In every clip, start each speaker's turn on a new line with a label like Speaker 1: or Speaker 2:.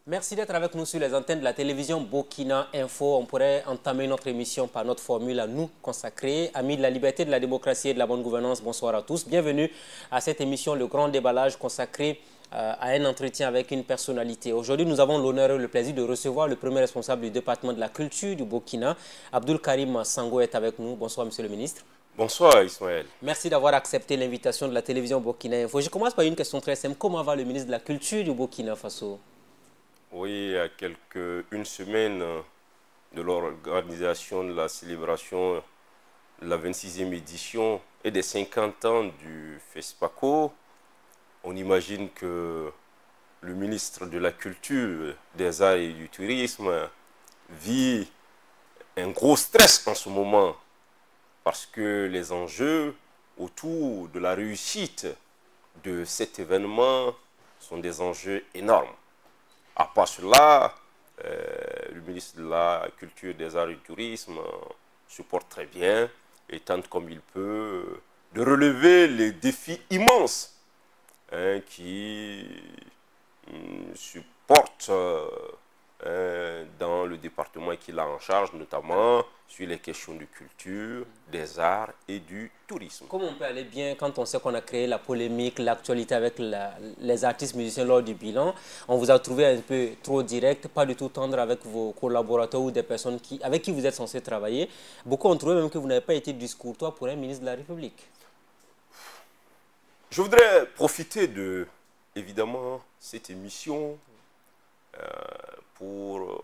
Speaker 1: Merci d'être avec nous sur les antennes de la télévision Burkina Info. On pourrait entamer notre émission par notre formule à nous consacrée. Amis de la liberté, de la démocratie et de la bonne gouvernance, bonsoir à tous. Bienvenue à cette émission, le grand déballage consacré à un entretien avec une personnalité. Aujourd'hui, nous avons l'honneur et le plaisir de recevoir le premier responsable du département de la culture du Burkina. Abdoul Karim Sango est avec nous. Bonsoir, monsieur le ministre.
Speaker 2: Bonsoir Ismaël.
Speaker 1: Merci d'avoir accepté l'invitation de la télévision Burkina Info. Je commence par une question très simple. Comment va le ministre de la Culture du Burkina Faso?
Speaker 2: Oui, il y a une semaine de l'organisation de la célébration de la 26e édition et des 50 ans du FESPACO, on imagine que le ministre de la Culture, des Arts et du Tourisme vit un gros stress en ce moment parce que les enjeux autour de la réussite de cet événement sont des enjeux énormes. À part cela, le ministre de la Culture, des Arts et du Tourisme se porte très bien et tente comme il peut de relever les défis immenses qui supportent dans le département qu'il a en charge, notamment sur les questions de culture, des arts et du tourisme.
Speaker 1: Comment on peut aller bien quand on sait qu'on a créé la polémique, l'actualité avec les artistes musiciens lors du bilan? On vous a trouvé un peu trop direct, pas du tout tendre avec vos collaborateurs ou des personnes avec qui vous êtes censé travailler. Beaucoup ont trouvé même que vous n'avez pas été discourtois pour un ministre de la République.
Speaker 2: Je voudrais profiter de, évidemment, cette émission pour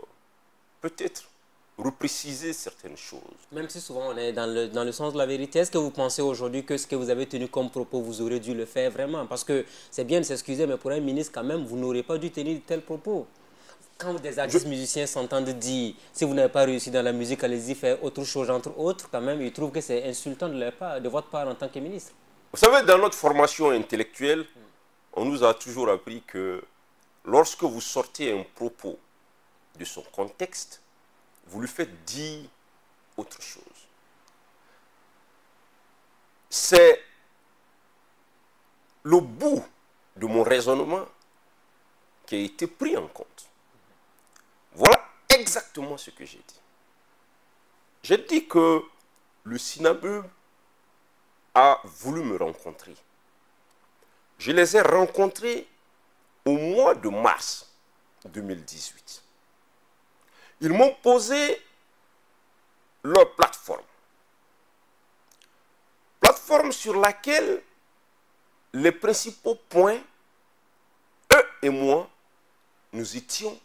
Speaker 2: peut-être repréciser certaines choses.
Speaker 1: Même si souvent on est dans le sens de la vérité, est-ce que vous pensez aujourd'hui que ce que vous avez tenu comme propos, vous aurez dû le faire vraiment? Parce que c'est bien de s'excuser, mais pour un ministre quand même, vous n'aurez pas dû tenir de tels propos. Quand des artistes musiciens s'entendent dire, si vous n'avez pas réussi dans la musique, allez-y faire autre chose, entre autres, quand même, ils trouvent que c'est insultant de votre part en tant que ministre.
Speaker 2: Vous savez, dans notre formation intellectuelle, on nous a toujours appris que lorsque vous sortez un propos de son contexte, vous lui faites dire autre chose. C'est le bout de mon raisonnement qui a été pris en compte. Voilà exactement ce que j'ai dit. J'ai dit que le SINABEUB a voulu me rencontrer. Je les ai rencontrés au mois de mars 2018. Ils m'ont posé leur plateforme. Plateforme sur laquelle les principaux points, eux et moi, nous étions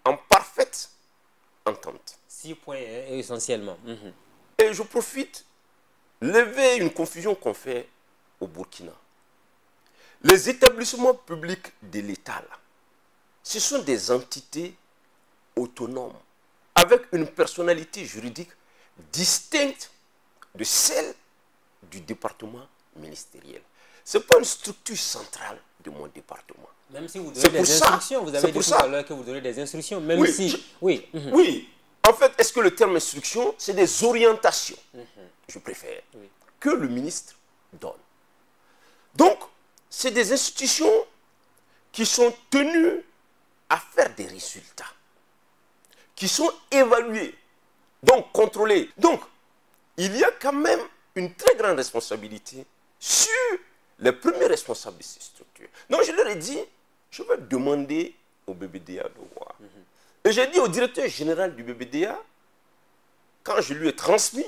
Speaker 2: en parfaite entente.
Speaker 1: 6 points essentiellement.
Speaker 2: Et je profite de lever une confusion qu'on fait au Burkina. Les établissements publics de l'État, là, ce sont des entités autonomes, avec une personnalité juridique distincte de celle du département ministériel. Ce n'est pas une structure centrale de mon département.
Speaker 1: Même si vous donnez des instructions, vous avez dit tout à l'heure que vous donnez des instructions, même
Speaker 2: oui,
Speaker 1: si...
Speaker 2: Oui, en fait, est-ce que le terme instruction, c'est des orientations, je préfère, que le ministre donne. Donc, c'est des institutions qui sont tenues à faire des résultats, qui sont évalués, donc contrôlés. Donc, il y a quand même une très grande responsabilité sur les premiers responsables de ces structures. Donc, je leur ai dit, je vais demander au BBDA de voir. Et j'ai dit au directeur général du BBDA, quand je lui ai transmis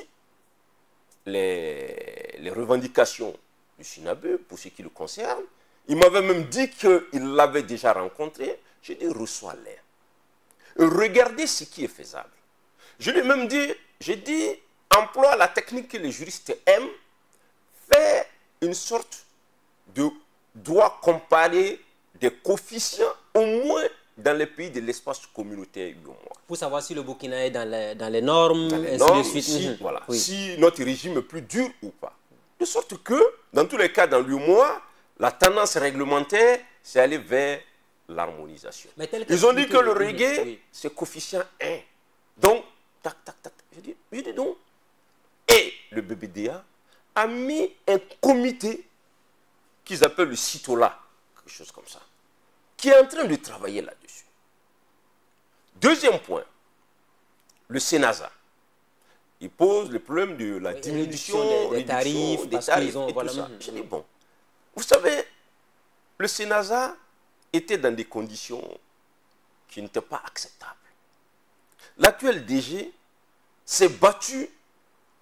Speaker 2: les revendications du SINABEUB pour ce qui le concerne, il m'avait même dit qu'il l'avait déjà rencontré. J'ai dit, reçois-les. Regardez ce qui est faisable. Je lui ai même dit, j'ai dit, emploie la technique que les juristes aiment, fais une sorte de droit comparé des coefficients, au moins dans les pays de l'espace communautaire UEMOA.
Speaker 1: Pour savoir si le Burkina est dans les normes,
Speaker 2: dans les
Speaker 1: ainsi
Speaker 2: normes,
Speaker 1: de suite.
Speaker 2: Si, voilà, si notre régime est plus dur ou pas. De sorte que, dans tous les cas, dans l'UEMOA, la tendance réglementaire, c'est aller vers l'harmonisation. Ils ont dit que le reggae, c'est coefficient 1. Donc, tac, tac, tac. Je dis donc. Et le BBDA a mis un comité qu'ils appellent le CITOLA, quelque chose comme ça, qui est en train de travailler là-dessus. Deuxième point, le SENASA. Il pose le problème de la diminution
Speaker 1: des tarifs,
Speaker 2: et tout ça. Je dis, bon, vous savez, le SENASA était dans des conditions qui n'étaient pas acceptables. L'actuel DG s'est battu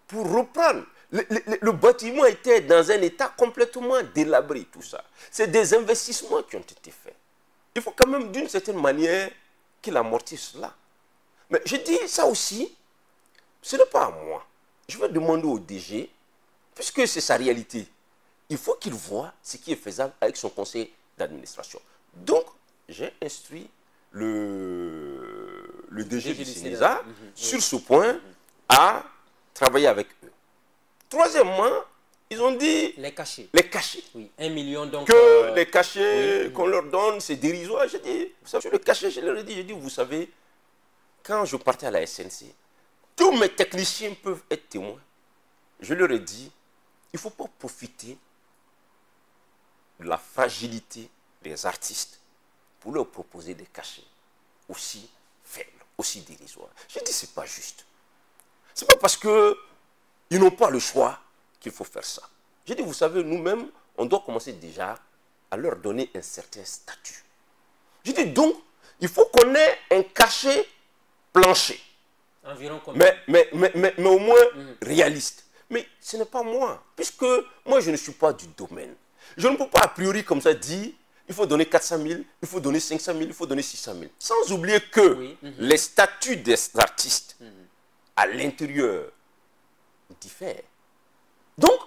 Speaker 2: pour reprendre. Le bâtiment était dans un état complètement délabré, tout ça. C'est des investissements qui ont été faits. Il faut quand même, d'une certaine manière, qu'il amortisse cela. Mais je dis ça aussi, ce n'est pas à moi. Je vais demander au DG, puisque c'est sa réalité, il faut qu'il voie ce qui est faisable avec son conseil d'administration. Donc, j'ai instruit le DG du SENASA sur ce point à travailler avec eux. Troisièmement, ils ont dit
Speaker 1: les cachets.
Speaker 2: Les cachets.
Speaker 1: Oui, 1 million donc.
Speaker 2: Que les cachets qu'on leur donne, c'est dérisoire. J'ai dit, vous savez, le cachet, je leur ai dit, vous savez, quand je partais à la SNC, tous mes techniciens peuvent être témoins. Je leur ai dit, il ne faut pas profiter de la fragilité des artistes pour leur proposer des cachets aussi faibles, aussi dérisoires. J'ai dit, ce n'est pas juste. Ce n'est pas parce qu'ils n'ont pas le choix qu'il faut faire ça. J'ai dit, vous savez, nous-mêmes, on doit commencer déjà à leur donner un certain statut. J'ai dit, donc, il faut qu'on ait un cachet plancher.
Speaker 1: Environ combien?
Speaker 2: Mais au moins réaliste. Mais ce n'est pas moi, puisque moi, je ne suis pas du domaine. Je ne peux pas a priori comme ça dire, il faut donner 400 000, il faut donner 500 000, il faut donner 600 000. Sans oublier que les statuts des artistes à l'intérieur diffèrent. Donc,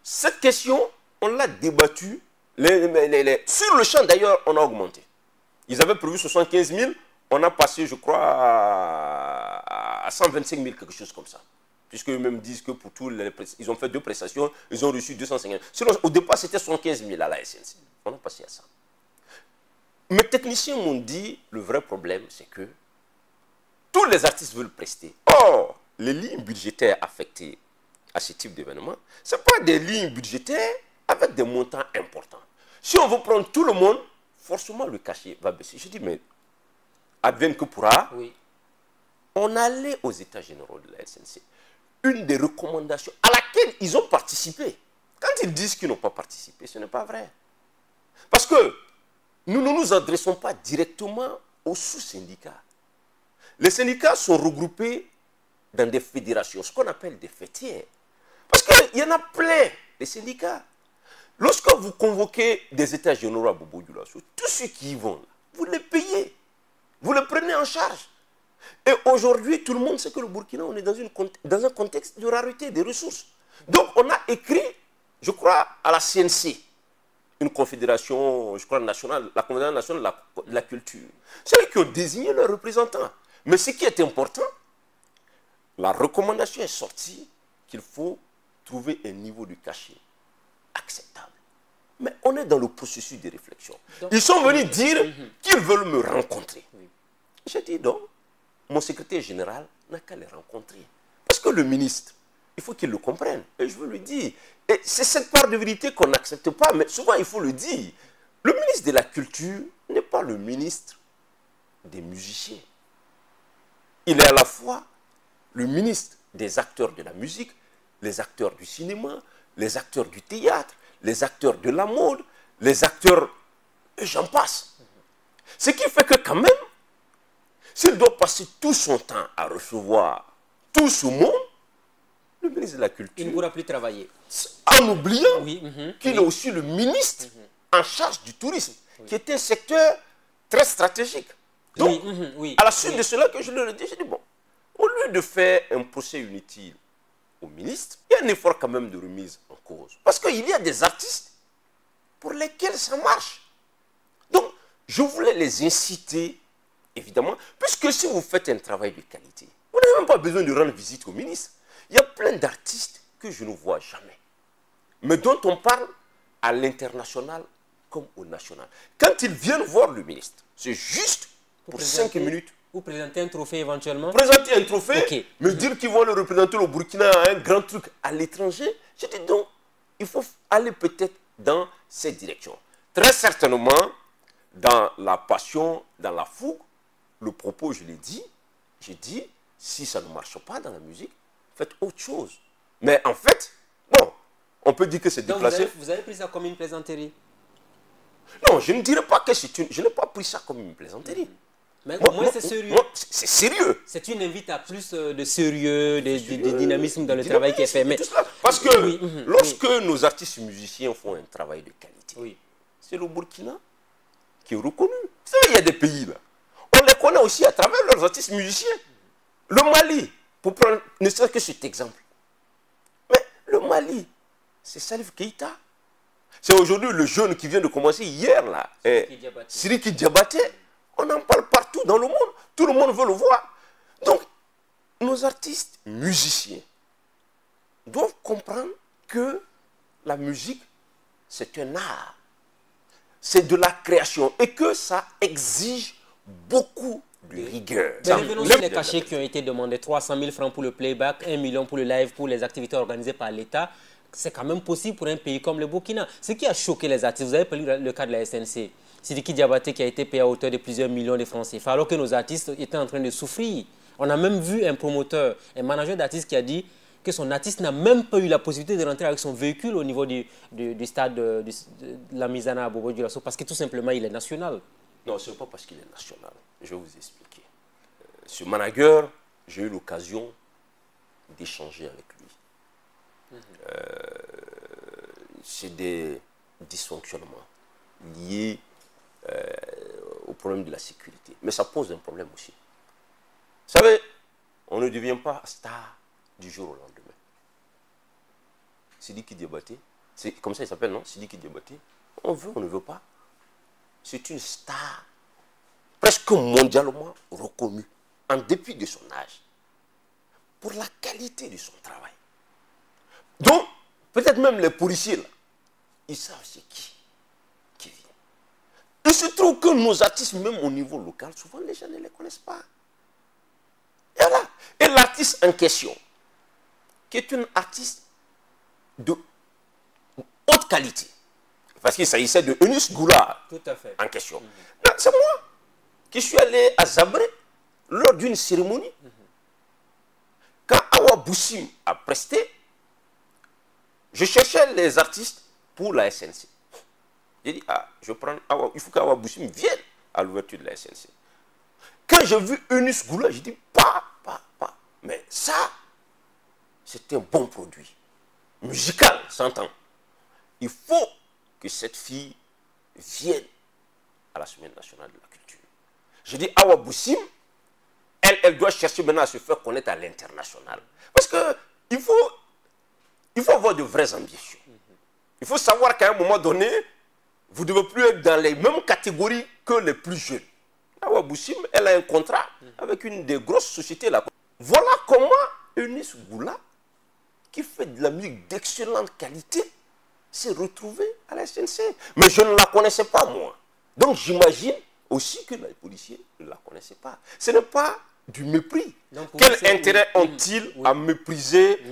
Speaker 2: cette question, on l'a débattue. Sur le champ, d'ailleurs, on a augmenté. Ils avaient prévu 75 000, on a passé, je crois, à 125 000, quelque chose comme ça. Puisqu'eux-mêmes disent que pour tous les ils ont fait 2 prestations, ils ont reçu 250 000. Sinon, au départ, c'était 75 000 à la SNC. On a passé à ça. Mes techniciens m'ont dit, le vrai problème, c'est que tous les artistes veulent prester. Or, les lignes budgétaires affectées à ce type d'événement, ce n'est pas des lignes budgétaires avec des montants importants. Si on veut prendre tout le monde, forcément le cachet va baisser. Je dis, mais advienne que pourra, on allait aux états généraux de la SNC. Une des recommandations à laquelle ils ont participé. Quand ils disent qu'ils n'ont pas participé, ce n'est pas vrai. Parce que nous ne nous adressons pas directement aux sous-syndicats. Les syndicats sont regroupés dans des fédérations, ce qu'on appelle des fêtières. Parce qu'il y en a plein, les syndicats. Lorsque vous convoquez des états généraux à Bobo Dioulasso, tous ceux qui y vont, vous les payez. Vous les prenez en charge. Et aujourd'hui, tout le monde sait que le Burkina, on est dans un contexte de rareté des ressources. Donc, on a écrit, je crois, à la CNC, une confédération, je crois, nationale, la Confédération nationale de la culture. C'est eux qui ont désigné leurs représentants. Mais ce qui est important, la recommandation est sortie qu'il faut trouver un niveau de cachet acceptable. Mais on est dans le processus de réflexion. Donc, ils sont venus dire qu'ils veulent me rencontrer. J'ai dit donc, mon secrétaire général n'a qu'à les rencontrer. Parce que le ministre, il faut qu'il le comprenne. Et je veux lui dire. Et c'est cette part de vérité qu'on n'accepte pas, mais souvent il faut le dire. Le ministre de la Culture n'est pas le ministre des musiciens. Il est à la fois le ministre des acteurs de la musique, les acteurs du cinéma, les acteurs du théâtre, les acteurs de la mode, les acteurs, et j'en passe. Ce qui fait que quand même, s'il doit passer tout son temps à recevoir tout ce monde, le ministre de la Culture...
Speaker 1: Il ne pourra plus travailler.
Speaker 2: En oubliant qu'il est aussi le ministre en charge du tourisme, qui est un secteur très stratégique. Donc, à la suite de cela que je leur ai dit, j'ai dit, bon, au lieu de faire un procès inutile au ministre, il y a un effort quand même de remise en cause. Parce qu'il y a des artistes pour lesquels ça marche. Donc, je voulais les inciter, évidemment, puisque si vous faites un travail de qualité, vous n'avez même pas besoin de rendre visite au ministre. Il y a plein d'artistes que je ne vois jamais. mais dont on parle à l'international comme au national. Quand ils viennent voir le ministre, c'est juste pour 5 minutes.
Speaker 1: Vous présentez un trophée éventuellement?
Speaker 2: Présenter un trophée,
Speaker 1: okay.
Speaker 2: Me dire qu'ils vont le représenter au Burkina à un grand truc à l'étranger. Je dis donc, il faut aller peut-être dans cette direction. Très certainement, dans la passion, dans la fougue, le propos, je l'ai dit, j'ai dit, si ça ne marche pas dans la musique, faites autre chose. Mais en fait, bon, on peut dire que c'est déplacé.
Speaker 1: Vous avez pris ça comme une plaisanterie?
Speaker 2: Non, je ne dirais pas que c'est une... Je n'ai pas pris ça comme une plaisanterie.
Speaker 1: Mais au moins c'est sérieux.
Speaker 2: C'est sérieux.
Speaker 1: C'est une invite à plus de sérieux, de dynamisme dans le travail qui est fait. Mais...
Speaker 2: Parce que lorsque nos artistes musiciens font un travail de qualité, c'est le Burkina qui est reconnu. Vous savez, il y a des pays là. On les connaît aussi à travers leurs artistes musiciens. Le Mali, pour prendre ne serait-ce que cet exemple. Mais le Mali, c'est Salif Keïta. C'est aujourd'hui le jeune qui vient de commencer hier là. Sidiki Diabaté. On en parle partout dans le monde. Tout le monde veut le voir. Donc, nos artistes musiciens doivent comprendre que la musique, c'est un art. C'est de la création et que ça exige beaucoup de rigueur.
Speaker 1: Mais revenons sur les cachets qui ont été demandés. 300 000 francs pour le playback, 1 million pour le live, pour les activités organisées par l'État. C'est quand même possible pour un pays comme le Burkina. Ce qui a choqué les artistes, vous avez pris le cas de la SNC. Sidiki Diabaté qui a été payé à hauteur de plusieurs millions de francs CFA, alors que nos artistes étaient en train de souffrir. On a même vu un promoteur, un manager d'artistes qui a dit que son artiste n'a même pas eu la possibilité de rentrer avec son véhicule au niveau du stade de la Misana à Bobo Dioulasso parce que tout simplement il est national.
Speaker 2: Non, ce n'est pas parce qu'il est national. Je vais vous expliquer. Ce manager, j'ai eu l'occasion d'échanger avec lui. C'est des dysfonctionnements liés au problème de la sécurité. Mais ça pose un problème aussi. Vous savez, on ne devient pas star du jour au lendemain. Sidiki Diabaté, c'est comme ça il s'appelle, non? Sidiki Diabaté. On veut, on ne veut pas. C'est une star presque mondialement reconnue, en dépit de son âge, pour la qualité de son travail. Donc, peut-être même les policiers, là, ils savent c'est qui vient. Il se trouve que nos artistes, même au niveau local, souvent les gens ne les connaissent pas. Et voilà. Et l'artiste en question, qui est une artiste de haute qualité, parce qu'il s'agissait de Eunice Goulard en question. C'est moi qui suis allé à Zabré lors d'une cérémonie. Quand Awa Boussim a presté, je cherchais les artistes pour la SNC. J'ai dit, je prends Awa, il faut qu'Awa Boussim vienne à l'ouverture de la SNC. Quand j'ai vu Eunice Goulard, j'ai dit, pas. Mais ça, c'est un bon produit. Musical, s'entend. Il faut que cette fille vienne à la Semaine nationale de la culture. Je dis, Awa Boussim, elle doit chercher maintenant à se faire connaître à l'international. Parce qu'il faut avoir de vraies ambitions. Il faut savoir qu'à un moment donné, vous ne devez plus être dans les mêmes catégories que les plus jeunes. Awa Boussim, elle a un contrat avec une des grosses sociétés là. Voilà comment Eunice Goula, qui fait de la musique d'excellente qualité, s'est retrouvée à la SNC. Mais je ne la connaissais pas, moi. Donc j'imagine aussi que les policiers ne la connaissaient pas. Ce n'est pas du mépris. Donc, quel intérêt ont-ils à mépriser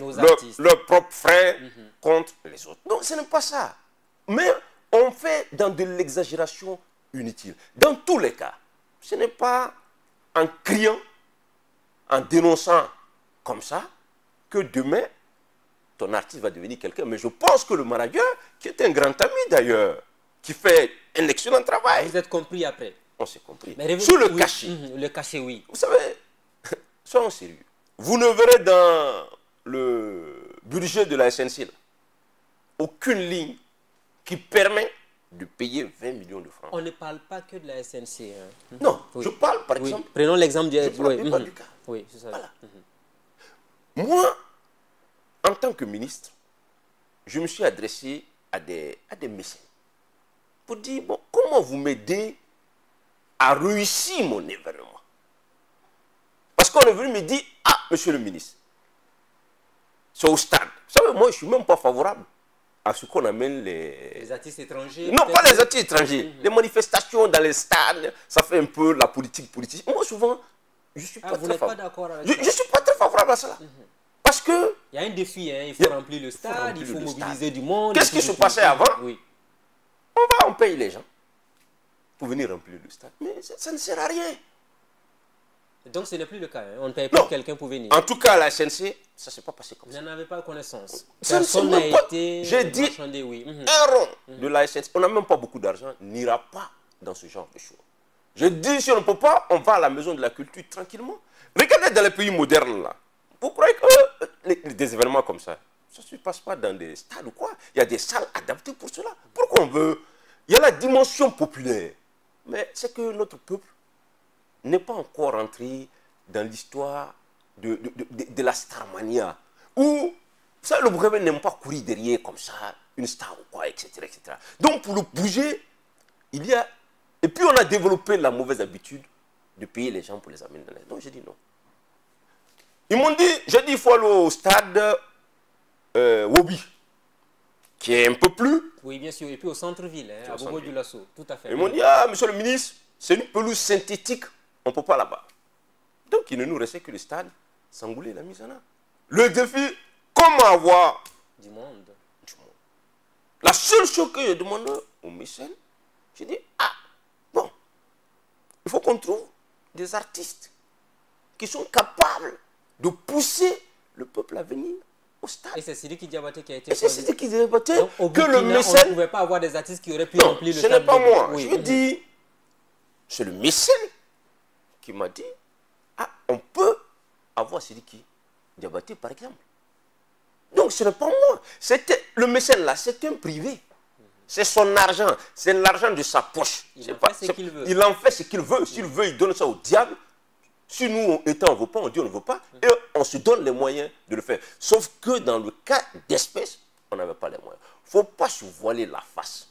Speaker 2: leurs propres frères contre les autres? Non, ce n'est pas ça. Mais on fait dans de l'exagération inutile. Dans tous les cas, ce n'est pas en criant, en dénonçant comme ça, que demain, ton artiste va devenir quelqu'un. Mais je pense que le manager, qui est un grand ami d'ailleurs, qui fait un excellent travail.
Speaker 1: Vous êtes compris après?
Speaker 2: On s'est compris.
Speaker 1: Mais
Speaker 2: sur le cachet.
Speaker 1: Le cachet, oui.
Speaker 2: Vous savez, soyons sérieux. Vous ne verrez dans le budget de la SNC là, aucune ligne qui permet de payer 20 millions de francs.
Speaker 1: On ne parle pas que de la SNC. Hein.
Speaker 2: Non, je parle par exemple.
Speaker 1: Prenons l'exemple du
Speaker 2: cas.
Speaker 1: Oui, c'est ça.
Speaker 2: Voilà. Moi, en tant que ministre, je me suis adressé à des mécènes pour dire, bon, comment vous m'aidez à réussir mon événement? Parce qu'on est venu me dire, monsieur le ministre, c'est au stade. Vous savez, moi, je ne suis même pas favorable à ce qu'on amène les
Speaker 1: artistes étrangers.
Speaker 2: Non, pas les artistes étrangers. Les manifestations dans les stades, ça fait un peu la politique politique. Moi, souvent, je suis pas très favorable. Je suis pas très favorable à cela. Parce que...
Speaker 1: Il y a un défi, hein. Il faut remplir le stade, il faut mobiliser du monde.
Speaker 2: Qu'est-ce qui se passait avant? Oui. On paye les gens pour venir remplir le stade. Mais ça ne sert à rien.
Speaker 1: Donc ce n'est plus le cas, hein. On ne paye pas quelqu'un pour venir.
Speaker 2: En tout cas, à la SNC, ça ne s'est pas passé comme ça.
Speaker 1: Vous n'en avez pas connaissance.
Speaker 2: Personne n'a été... J'ai dit, un rond de la SNC, on n'a même pas beaucoup d'argent, n'ira pas dans ce genre de choses. Je dis, si on ne peut pas, on va à la maison de la culture tranquillement. Regardez dans les pays modernes, là. Vous croyez que des événements comme ça ne se passe pas dans des stades ou quoi? Il y a des salles adaptées pour cela. Pourquoi on veut? Il y a la dimension populaire. Mais c'est que notre peuple n'est pas encore entré dans l'histoire de la starmania. Où ça, le Burkinabé n'aime pas courir derrière comme ça, une star ou quoi, etc., etc. Donc pour le bouger, il y a... Et puis on a développé la mauvaise habitude de payer les gens pour les amener dans les... Donc j'ai dit non. Ils m'ont dit, j'ai dit il faut aller au stade Wobi, qui est un peu plus...
Speaker 1: Oui, bien sûr, et puis au centre-ville, hein, à Bobo-Dioulasso, tout à fait.
Speaker 2: Ils m'ont dit, ah, monsieur le ministre, c'est une pelouse synthétique, on ne peut pas là-bas. Donc il ne nous restait que le stade, Sangoulé, la mise en œuvre. Le défi, comment avoir
Speaker 1: du monde.
Speaker 2: La seule chose que je demande au mécène, j'ai dit, ah, bon, il faut qu'on trouve des artistes qui sont capables de pousser le peuple à venir au stade.
Speaker 1: Et c'est Sidiki Diabaté qui a été
Speaker 2: choisi. C'est Sidiki Diabaté
Speaker 1: que le mécène... On ne pouvait pas avoir des artistes qui auraient pu remplir le stade.
Speaker 2: Ce n'est pas moi. Oui. Je dis, c'est le mécène qui m'a dit, ah, on peut avoir Sidiki Diabaté, par exemple. Donc ce n'est pas moi. Le mécène là, c'est un privé. C'est son argent. C'est l'argent de sa poche.
Speaker 1: Il en fait ce qu'il veut.
Speaker 2: Il en fait ce qu'il veut. S'il veut, il donne ça au diable. Si nous, étant, on ne veut pas, on dit on ne veut pas. Et on se donne les moyens de le faire. Sauf que dans le cas d'espèce, on n'avait pas les moyens. Il ne faut pas se voiler la face.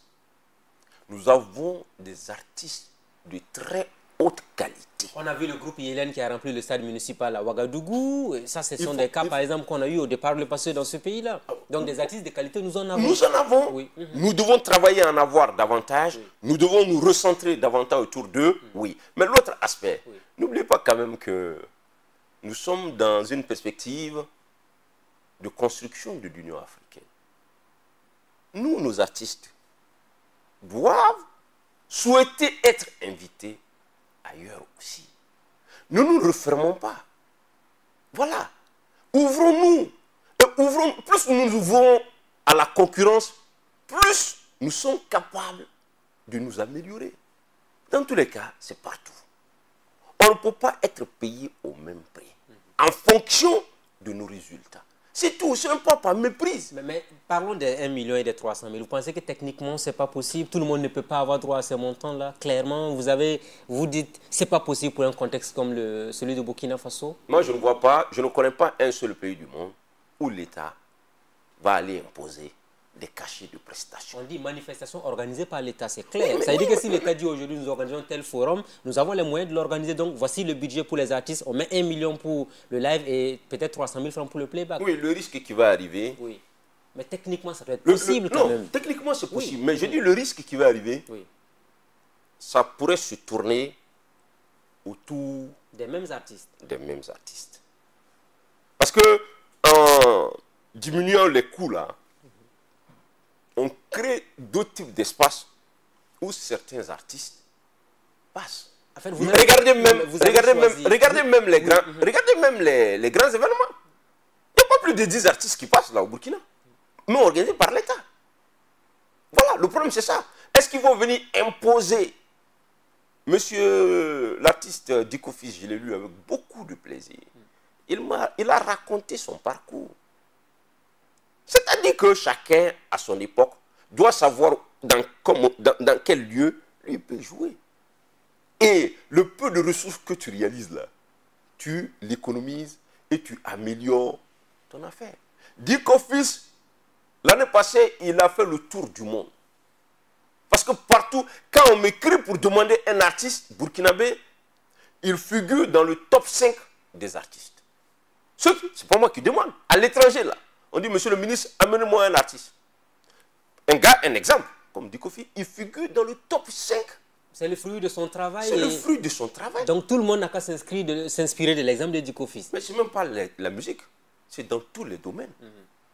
Speaker 2: Nous avons des artistes de très haute qualité.
Speaker 1: On a vu le groupe Yélène qui a rempli le stade municipal à Ouagadougou. Ça, ce sont des cas, par exemple, qu'on a eu au départ le passé dans ce pays-là. Donc, des artistes de qualité, nous en avons.
Speaker 2: Nous en avons. Oui. Nous devons travailler à en avoir davantage. Oui. Nous devons nous recentrer davantage autour d'eux. Oui. Mais l'autre aspect, n'oubliez pas quand même que nous sommes dans une perspective de construction de l'Union africaine. Nous, nos artistes, doivent souhaiter être invités ailleurs aussi. Ne nous refermons pas. Voilà. Ouvrons-nous. Plus nous nous ouvrons à la concurrence, plus nous sommes capables de nous améliorer. Dans tous les cas, c'est partout. On ne peut pas être payé au même prix en fonction de nos résultats. C'est tout, c'est un peu par méprise.
Speaker 1: Mais parlons des 1 million et des 300 000. Vous pensez que techniquement, ce n'est pas possible? Tout le monde ne peut pas avoir droit à ces montants-là? Clairement, vous dites que ce n'est pas possible pour un contexte comme celui de Burkina Faso?
Speaker 2: Moi, je ne vois pas, je ne connais pas un seul pays du monde où l'État va aller imposer des cachets de prestations.
Speaker 1: On dit manifestation organisée par l'État, c'est clair. Ça veut dire que si l'État dit aujourd'hui nous organisons tel forum, nous avons les moyens de l'organiser. Donc voici le budget pour les artistes. On met 1 million pour le live et peut-être 300 000 francs pour le playback.
Speaker 2: Oui, le risque qui va arriver.
Speaker 1: Oui. Mais techniquement, ça doit être possible quand même.
Speaker 2: Techniquement, c'est possible. Mais je dis le risque qui va arriver, ça pourrait se tourner autour
Speaker 1: des mêmes artistes.
Speaker 2: Parce que en diminuant les coûts là, on crée d'autres types d'espaces où certains artistes passent. En fait, regardez même les grands événements. Il n'y a pas plus de 10 artistes qui passent là au Burkina, mais organisés par l'État. Voilà, le problème c'est ça. Est-ce qu'ils vont venir imposer? Monsieur l'artiste Diko Fils, je l'ai lu avec beaucoup de plaisir. Il a raconté son parcours. C'est-à-dire que chacun, à son époque, doit savoir dans quel lieu lui peut jouer. Et le peu de ressources que tu réalises là, tu l'économises et tu améliores ton affaire. Diko Fils, l'année passée, il a fait le tour du monde. Parce que partout, quand on m'écrit pour demander un artiste burkinabé, il figure dans le top 5 des artistes. C'est pas moi qui demande. À l'étranger là, on dit, monsieur le ministre, amenez-moi un artiste. cas, un exemple, comme dit Kofi, il figure dans le top 5.
Speaker 1: C'est le fruit de son travail.
Speaker 2: C'est le fruit de son travail.
Speaker 1: Donc tout le monde n'a qu'à s'inspirer de l'exemple de Diko Fils.
Speaker 2: Mais ce n'est même pas la musique, c'est dans tous les domaines.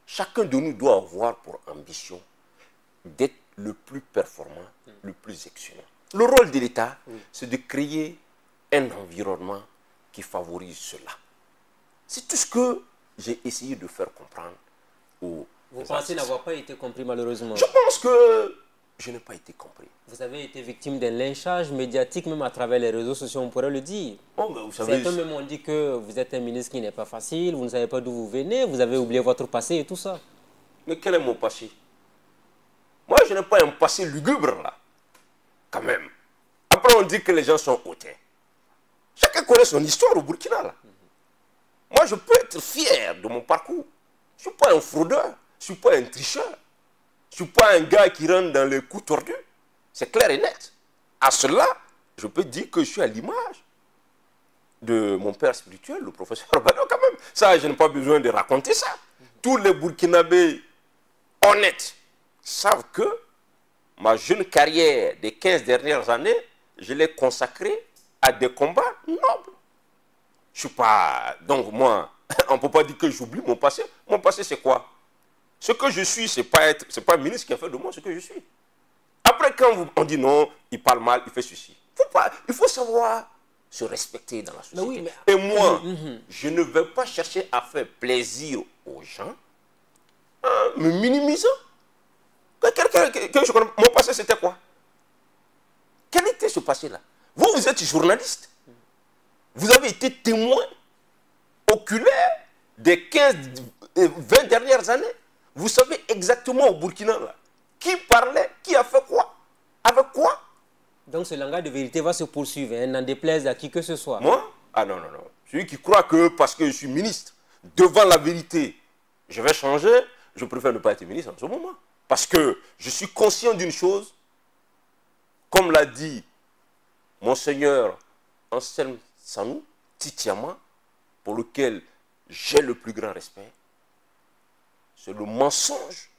Speaker 2: Chacun de nous doit avoir pour ambition d'être le plus performant, le plus excellent. Le rôle de l'État, c'est de créer un environnement qui favorise cela. C'est tout ce que j'ai essayé de faire comprendre aux
Speaker 1: Vous pensez n'avoir pas été compris malheureusement?
Speaker 2: Je pense que je n'ai pas été compris.
Speaker 1: Vous avez été victime d'un lynchage médiatique, même à travers les réseaux sociaux, on pourrait le dire.
Speaker 2: Oh, mais vous savez,
Speaker 1: certains même ont dit que vous êtes un ministre qui n'est pas facile, vous ne savez pas d'où vous venez, vous avez oublié votre passé et tout ça.
Speaker 2: Mais quel est mon passé? Moi, je n'ai pas un passé lugubre, là. Quand même. Après, on dit que les gens sont hautains. Chacun connaît son histoire au Burkina, là. Moi, je peux être fier de mon parcours. Je ne suis pas un fraudeur. Je ne suis pas un tricheur. Je ne suis pas un gars qui rentre dans les coups tordus. C'est clair et net. À cela, je peux dire que je suis à l'image de mon père spirituel, le professeur Bado, quand même. Ça, je n'ai pas besoin de raconter ça. Tous les Burkinabés honnêtes savent que ma jeune carrière des 15 dernières années, je l'ai consacrée à des combats nobles. Je suis pas... Donc moi, on ne peut pas dire que j'oublie mon passé. Mon passé, c'est quoi? Ce que je suis, ce n'est pas un ministre qui a fait de moi ce que je suis. Après, quand on dit non, il parle mal, il fait ceci. Il faut savoir se respecter dans la société.
Speaker 1: Oui,
Speaker 2: et moi, je ne vais pas chercher à faire plaisir aux gens en me minimisant. Mon passé, c'était quoi? Quel était ce passé-là? Vous êtes journaliste. Vous avez été témoin oculaire des 15, 20 dernières années. Vous savez exactement au Burkina, là, qui parlait, qui a fait quoi, avec quoi.
Speaker 1: Donc ce langage de vérité va se poursuivre, hein, n'en déplaise à qui que ce soit.
Speaker 2: Moi? Ah non, non, non. Celui qui croit que parce que je suis ministre, devant la vérité, je vais changer, je préfère ne pas être ministre en ce moment. Parce que je suis conscient d'une chose, comme l'a dit Monseigneur Anselme Sanou Titiama, pour lequel j'ai le plus grand respect, c'est le mensonge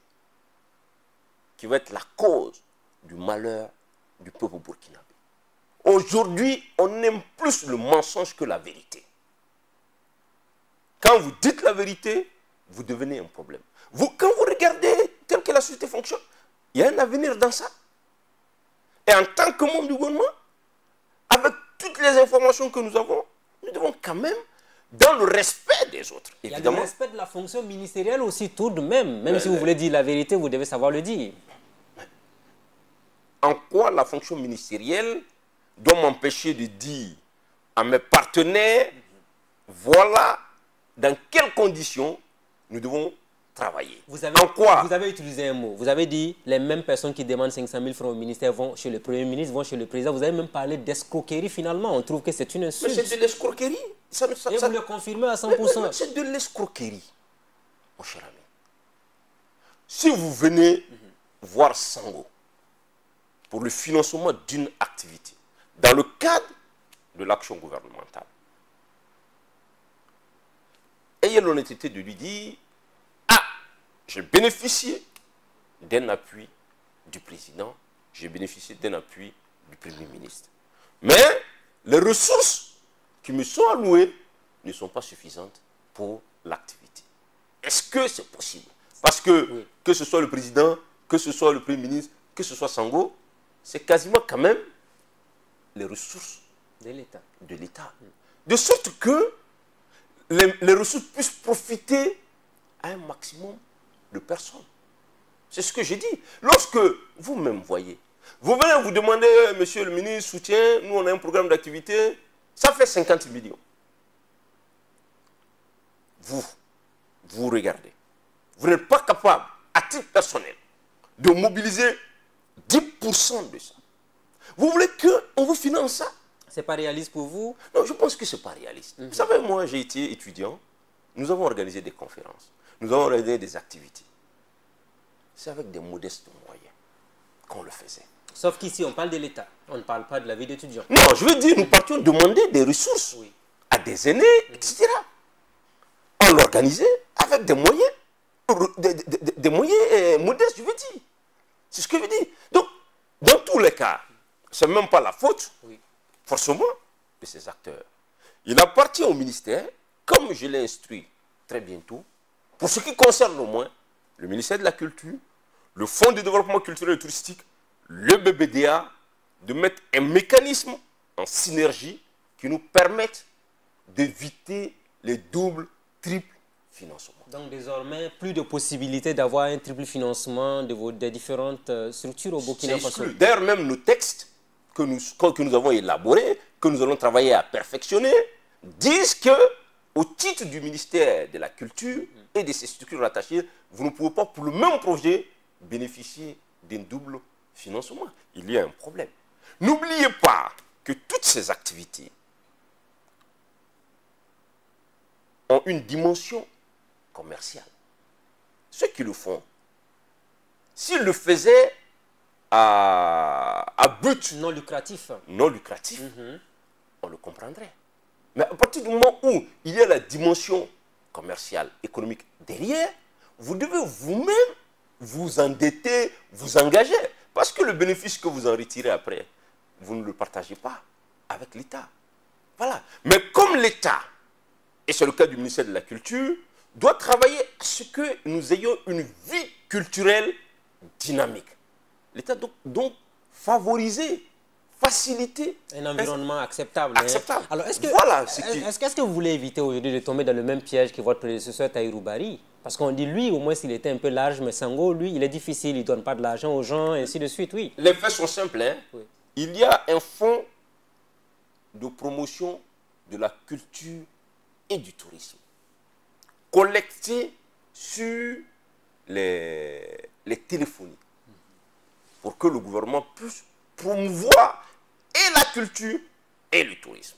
Speaker 2: qui va être la cause du malheur du peuple burkinabé. Aujourd'hui, on aime plus le mensonge que la vérité. Quand vous dites la vérité, vous devenez un problème. Quand vous regardez telle que la société fonctionne, il y a un avenir dans ça. Et en tant que membre du gouvernement, avec toutes les informations que nous avons, nous devons quand même, dans le respect des autres, évidemment.
Speaker 1: Il y a le respect de la fonction ministérielle aussi, tout de même. Même si vous voulez dire la vérité, vous devez savoir le dire.
Speaker 2: En quoi la fonction ministérielle doit m'empêcher de dire à mes partenaires, voilà dans quelles conditions nous devons travailler. En quoi?
Speaker 1: Vous avez utilisé un mot. Vous avez dit les mêmes personnes qui demandent 500 000 francs au ministère vont chez le Premier ministre, vont chez le président. Vous avez même parlé d'escroquerie finalement. On trouve que c'est une insulte.
Speaker 2: Mais c'est de l'escroquerie.
Speaker 1: Et vous le confirmez à 100%.
Speaker 2: C'est de l'escroquerie, mon cher ami. Si vous venez voir Sango pour le financement d'une activité, dans le cadre de l'action gouvernementale, ayez l'honnêteté de lui dire, ah, j'ai bénéficié d'un appui du président, j'ai bénéficié d'un appui du Premier ministre. Mais les ressources qui me sont allouées ne sont pas suffisantes pour l'activité. Est-ce que c'est possible? Parce que, que ce soit le président, que ce soit le Premier ministre, que ce soit Sango, c'est quasiment quand même les ressources
Speaker 1: de l'État.
Speaker 2: De sorte que les ressources puissent profiter à un maximum de personnes. C'est ce que j'ai dit. Lorsque vous-même voyez, vous venez vous demander, monsieur le ministre, soutien, nous on a un programme d'activité, ça fait 50 millions. Vous regardez. Vous n'êtes pas capable, à titre personnel, de mobiliser 10% de ça. Vous voulez qu'on vous finance ça?
Speaker 1: C'est pas réaliste pour vous?
Speaker 2: Non, je pense que ce n'est pas réaliste. Vous savez, moi, j'ai été étudiant. Nous avons organisé des conférences. Nous avons organisé des activités. C'est avec des modestes moyens qu'on le faisait.
Speaker 1: Sauf qu'ici, on parle de l'État. On ne parle pas de la vie d'étudiant.
Speaker 2: Non, je veux dire, nous partions demander des ressources à des aînés, etc. On l'organisait avec des moyens, des moyens modestes, je veux dire. C'est ce que je dis. Donc, dans tous les cas, ce n'est même pas la faute, forcément, de ces acteurs. Il appartient au ministère, comme je l'ai instruit très bientôt, pour ce qui concerne au moins le ministère de la Culture, le Fonds de développement culturel et touristique, le BBDA, de mettre un mécanisme en synergie qui nous permette d'éviter les doubles, triples financements.
Speaker 1: Donc désormais, plus de possibilités d'avoir un triple financement des différentes structures au Burkina Faso.
Speaker 2: D'ailleurs, même nos textes que nous avons élaborés, que nous allons travailler à perfectionner, disent que, au titre du ministère de la Culture et de ses structures rattachées, vous ne pouvez pas, pour le même projet, bénéficier d'un double financement. Il y a un problème. N'oubliez pas que toutes ces activités ont une dimension commerciale. Ceux qui le font, s'ils le faisaient à but
Speaker 1: non lucratif,
Speaker 2: on le comprendrait. Mais à partir du moment où il y a la dimension commerciale, économique derrière, vous devez vous-même vous endetter, vous engager. Parce que le bénéfice que vous en retirez après, vous ne le partagez pas avec l'État. Voilà. Mais comme l'État, et c'est le cas du ministère de la Culture, doit travailler à ce que nous ayons une vie culturelle dynamique. L'État doit donc favoriser, faciliter
Speaker 1: un environnement acceptable.
Speaker 2: Acceptable.
Speaker 1: Alors, est-ce que vous voulez éviter aujourd'hui de tomber dans le même piège que votre prédécesseur Tahirou Barry? Parce qu'on dit, lui, au moins, s'il était un peu large, mais Sango, lui, il est difficile, il ne donne pas de l'argent aux gens, et ainsi de suite, oui.
Speaker 2: Les faits sont simples. Hein? Oui. Il y a un fonds de promotion de la culture et du tourisme collecté sur les téléphonies pour que le gouvernement puisse promouvoir et la culture et le tourisme.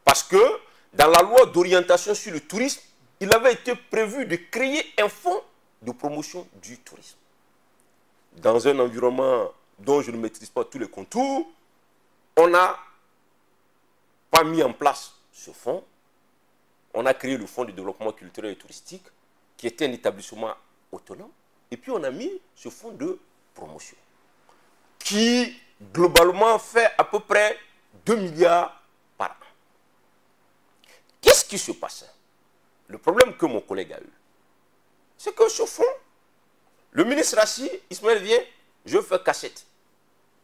Speaker 2: Parce que dans la loi d'orientation sur le tourisme, il avait été prévu de créer un fonds de promotion du tourisme. Dans un environnement dont je ne maîtrise pas tous les contours, on n'a pas mis en place ce fonds. On a créé le Fonds de développement culturel et touristique, qui était un établissement autonome. Et puis on a mis ce fonds de promotion, qui globalement fait à peu près 2 milliards par an. Qu'est-ce qui se passe? Le problème que mon collègue a eu, c'est que ce fonds, le ministre Rassi, Ismaël vient, je fais cassette.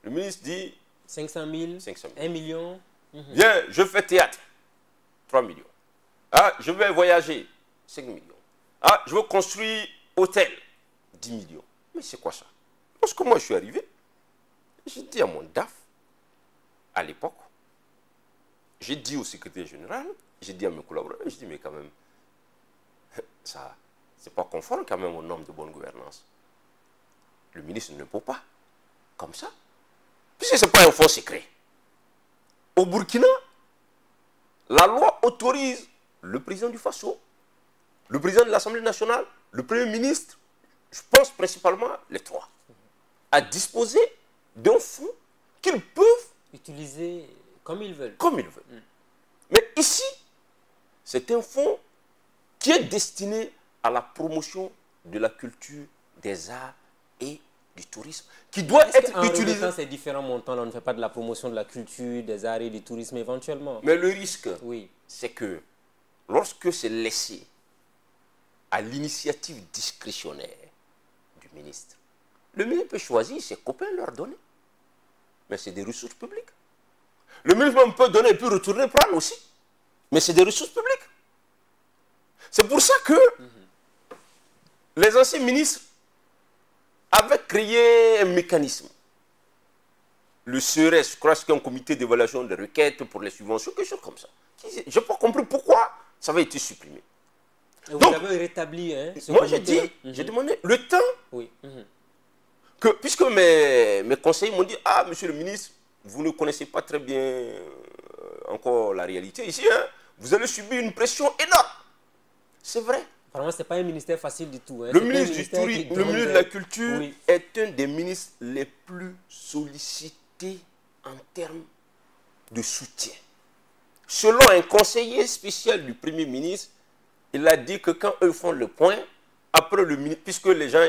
Speaker 2: Le ministre dit
Speaker 1: 500 000, 1 million.
Speaker 2: Viens, je fais théâtre, 3 millions. Ah, je vais voyager, 5 millions. Ah, je veux construire hôtel, 10 millions. Mais c'est quoi ça? Lorsque moi je suis arrivé, j'ai dit à mon DAF, à l'époque, j'ai dit au secrétaire général, j'ai dit à mes collaborateurs, j'ai dit, mais quand même, ça, c'est pas conforme quand même aux normes de bonne gouvernance. Le ministre ne peut pas, comme ça, puisque ce n'est pas un fonds secret. Au Burkina, la loi autorise le président du Faso, le président de l'Assemblée nationale, le Premier ministre, je pense principalement les trois, à disposer d'un fonds qu'ils peuvent
Speaker 1: utiliser comme ils veulent.
Speaker 2: Comme ils veulent. Mais ici, c'est un fonds qui est destiné à la promotion de la culture, des arts et du tourisme, qui doit être utilisé.
Speaker 1: Dans ces différents montants, on ne fait pas de la promotion de la culture, des arts et du tourisme éventuellement.
Speaker 2: Mais le risque,
Speaker 1: oui,
Speaker 2: c'est que lorsque c'est laissé à l'initiative discrétionnaire du ministre, le ministre peut choisir ses copains leur donner. Mais c'est des ressources publiques. Le ministre même peut donner et puis retourner prendre aussi. Mais c'est des ressources publiques. C'est pour ça que les anciens ministres avaient créé un mécanisme. Le CERES, je crois que c'est un comité d'évaluation des requêtes pour les subventions, quelque chose comme ça. Je n'ai pas compris pourquoi ça avait été supprimé.
Speaker 1: Et vous avez rétabli, hein, ce
Speaker 2: moi j'ai dit, j'ai demandé le temps que, puisque mes conseillers m'ont dit, ah monsieur le ministre, vous ne connaissez pas très bien encore la réalité ici, hein, vous allez subir une pression énorme. C'est vrai.
Speaker 1: Apparemment, ce n'est pas un ministère facile du tout. Hein.
Speaker 2: Le ministre du tourisme, le ministre de la Culture est un des ministres les plus sollicités en termes de soutien. Selon un conseiller spécial du Premier ministre, il a dit que quand eux font le point, après le ministre, puisque les gens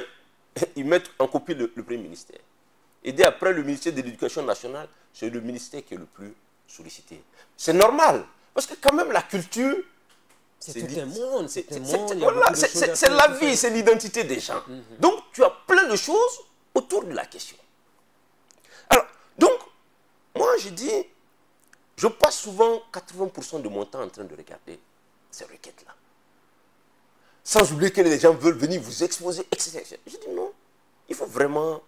Speaker 2: ils mettent en copie le Premier ministère. Et dès après le ministère de l'Éducation nationale, c'est le ministère qui est le plus sollicité. C'est normal, parce que quand même la culture,
Speaker 1: c'est tout un monde, c'est
Speaker 2: la vie, c'est l'identité des gens. Donc tu as plein de choses autour de la question. Alors, donc, moi je dis, je passe souvent 80% de mon temps en train de regarder ces requêtes-là. Sans oublier que les gens veulent venir vous exposer, etc. Je dis non, il faut vraiment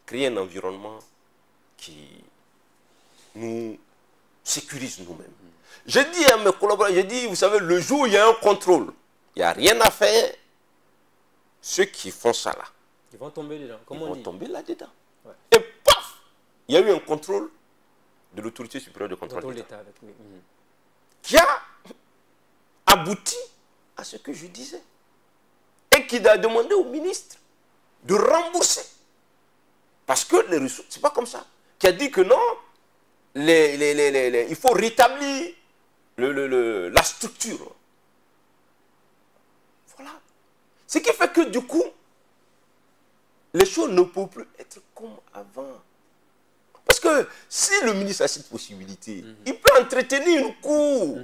Speaker 2: créer un environnement qui nous sécurise nous-mêmes. Je dis à mes collaborateurs, je dis, vous savez, le jour où il y a un contrôle, il n'y a rien à faire, ceux qui font ça là,
Speaker 1: ils vont tomber dedans.
Speaker 2: Ils vont tomber là-dedans.
Speaker 1: Ouais.
Speaker 2: Et paf, il y a eu un contrôle de l'autorité supérieure de contrôle d'État qui a abouti à ce que je disais et qui a demandé au ministre de rembourser. Parce que les ressources, c'est pas comme ça. Qui a dit que non, il faut rétablir la structure. Voilà. Ce qui fait que du coup, les choses ne peuvent plus être comme avant. Parce que si le ministre a cette possibilité, il peut entretenir une cour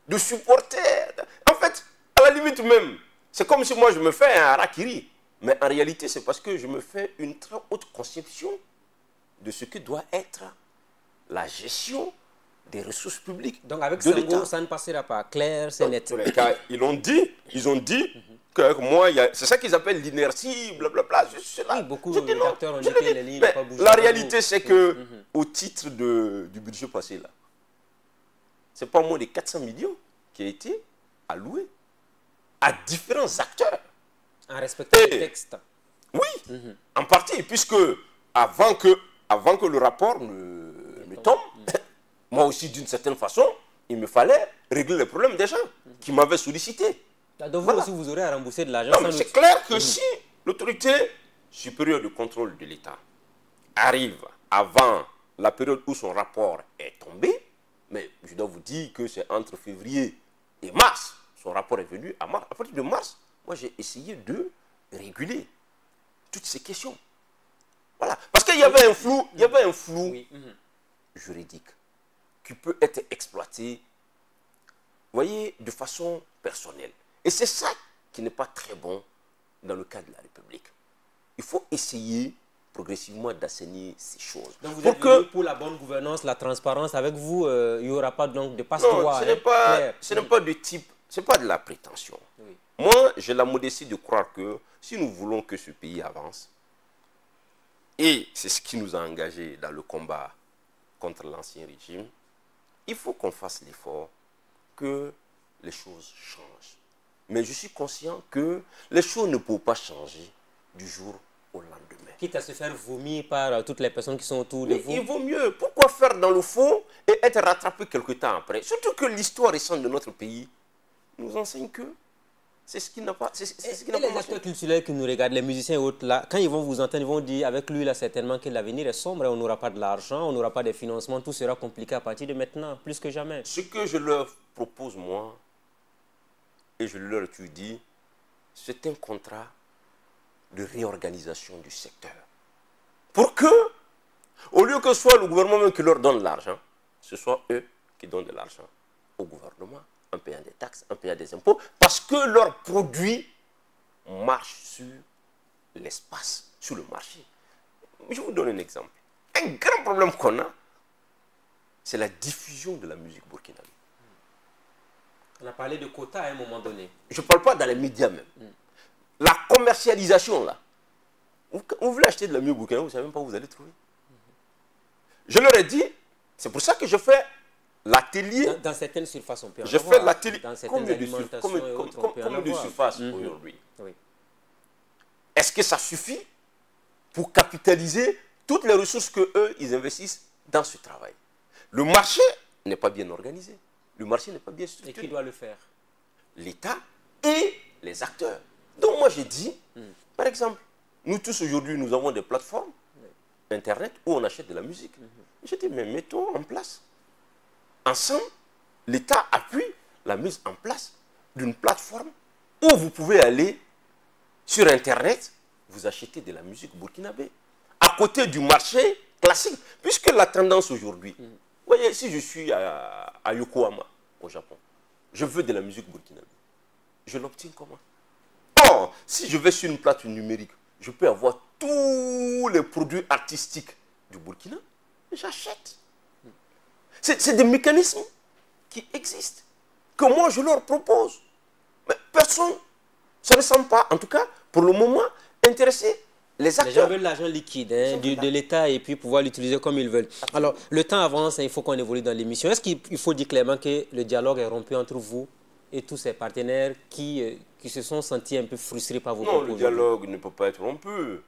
Speaker 2: de supporters. En fait, à la limite même, c'est comme si moi je me fais un harakiri. Mais en réalité, c'est parce que je me fais une très haute conception de ce que doit être la gestion des ressources publiques.
Speaker 1: Donc avec Senghor, ça ne passera pas. Clair, c'est net.
Speaker 2: Dans tous les cas, ils ont dit que moi, c'est ça qu'ils appellent l'inertie, blablabla.
Speaker 1: Oui, beaucoup d'acteurs ont dit que les lignes n'ont pas bougé.
Speaker 2: La réalité, c'est que au titre du budget passé, là, c'est pas moins de 400 millions qui a été alloué à différents acteurs.
Speaker 1: En respectant le texte.
Speaker 2: Oui, en partie, puisque avant que le rapport ne tombe, moi aussi, d'une certaine façon, il me fallait régler les problèmes des gens qui m'avaient sollicité.
Speaker 1: Donc vous aussi, vous aurez à rembourser de l'argent.
Speaker 2: Non, mais c'est clair que si l'autorité supérieure de contrôle de l'État arrive avant la période où son rapport est tombé, mais je dois vous dire que c'est entre février et mars, son rapport est venu à mars. À partir de mars, moi j'ai essayé de réguler toutes ces questions. Voilà. Parce qu'il y avait un flou, juridique qui peut être exploité, vous voyez, de façon personnelle. Et c'est ça qui n'est pas très bon dans le cas de la République. Il faut essayer progressivement d'assainir ces choses.
Speaker 1: Donc vous êtes venu pour la bonne gouvernance, la transparence. Avec vous, il n'y aura pas donc de passe-droit.
Speaker 2: Non, ce n'est pas de type, ce n'est pas de la prétention. Oui. Moi, j'ai la modestie de croire que si nous voulons que ce pays avance, et c'est ce qui nous a engagés dans le combat contre l'ancien régime, il faut qu'on fasse l'effort que les choses changent. Mais je suis conscient que les choses ne peuvent pas changer du jour au lendemain.
Speaker 1: Quitte à se faire vomir par toutes les personnes qui sont autour de vous.
Speaker 2: Il vaut mieux. Pourquoi faire dans le fond et être rattrapé quelque temps après? Surtout que l'histoire récente de notre pays nous enseigne que c'est ce qui n'a pas marché.
Speaker 1: Les acteurs culturels qui nous regardent, les musiciens et autres, là, quand ils vont vous entendre, ils vont dire avec lui, là, certainement que l'avenir est sombre et on n'aura pas de l'argent, on n'aura pas de financement, tout sera compliqué à partir de maintenant, plus que jamais.
Speaker 2: Ce que je leur propose, moi, et je leur dis, c'est un contrat de réorganisation du secteur. Pour que, au lieu que ce soit le gouvernement qui leur donne l'argent, ce soit eux qui donnent de l'argent au gouvernement, en payant des taxes, en payant des impôts, parce que leurs produits marchent sur l'espace, sur le marché. Je vous donne un exemple. Un grand problème qu'on a, c'est la diffusion de la musique burkinabé.
Speaker 1: On a parlé de quotas à un moment donné.
Speaker 2: Je ne parle pas dans les médias même. La commercialisation, là. Vous voulez acheter de la musique burkinabé, vous ne savez même pas où vous allez trouver. Je leur ai dit, c'est pour ça que je fais l'atelier.
Speaker 1: Dans certaines surfaces, on peut en
Speaker 2: avoir. Je fais l'atelier.
Speaker 1: Combien de
Speaker 2: surfaces aujourd'hui? Oui. Est-ce que ça suffit pour capitaliser toutes les ressources qu'eux, ils investissent dans ce travail? Le marché n'est pas bien organisé. Le marché n'est pas bien structuré.
Speaker 1: Et qui doit le faire? L'État
Speaker 2: et les acteurs. Donc moi j'ai dit, par exemple, nous tous aujourd'hui, nous avons des plateformes Internet où on achète de la musique. J'ai dit, mais mettons en place. Ensemble, l'État appuie la mise en place d'une plateforme où vous pouvez aller sur Internet vous achetez de la musique burkinabé. À côté du marché classique, puisque la tendance aujourd'hui, vous voyez, si je suis à Yokohama, au Japon, je veux de la musique burkinabé. Je l'obtiens comment? Or, si je vais sur une plateforme numérique, je peux avoir tous les produits artistiques du Burkina, j'achète. C'est des mécanismes qui existent, que moi je leur propose. Mais personne, ça ne semble pas, en tout cas, pour le moment, intéressé. Les acteurs.
Speaker 1: Les gens veulent l'argent liquide de l'État et puis pouvoir l'utiliser comme ils veulent. Alors, le temps avance, il faut qu'on évolue dans l'émission. Est-ce qu'il faut dire clairement que le dialogue est rompu entre vous et tous ces partenaires qui se sont sentis un peu frustrés par vos propos?
Speaker 2: Non, le dialogue ne peut pas être rompu.